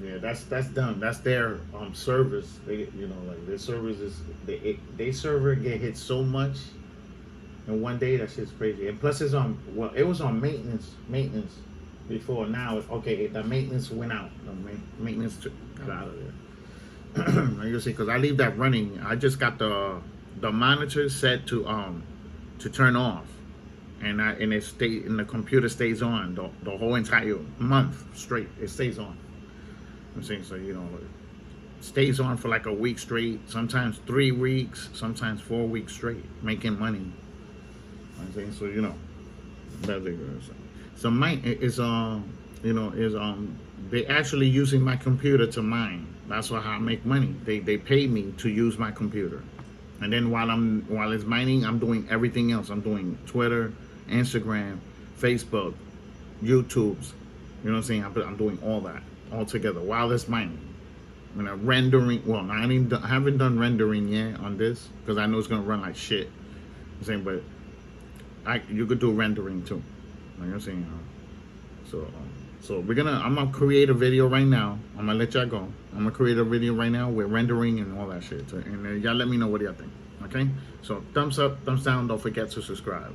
Yeah, that's done. That's their service. They, like their service is they server get hit so much in one day. That shit's crazy. And plus, it's on. Well, it was on maintenance before. Now, okay, the maintenance went out. The maintenance got out of there. Like you see, because I leave that running. I just got the monitor set to turn off, and the computer stays on the whole entire month straight. It stays on. I'm saying, so it stays on for like a week straight, sometimes 3 weeks, sometimes 4 weeks straight, making money. I'm saying, so that's it. So mine is they actually using my computer to mine. That's how I make money. They pay me to use my computer, and then while it's mining, I'm doing everything else. I'm doing Twitter, Instagram, Facebook, YouTube's. You know what I'm saying? I'm doing all that all together while it's mining. Rendering. Well, I haven't done rendering yet on this because I know it's gonna run like shit. I'm saying, but you could do rendering too. Like I'm saying, so I'm gonna create a video right now. I'm gonna let y'all go. I'm gonna create a video right now with rendering and all that shit. And y'all let me know what y'all think. Okay? So thumbs up, thumbs down. Don't forget to subscribe.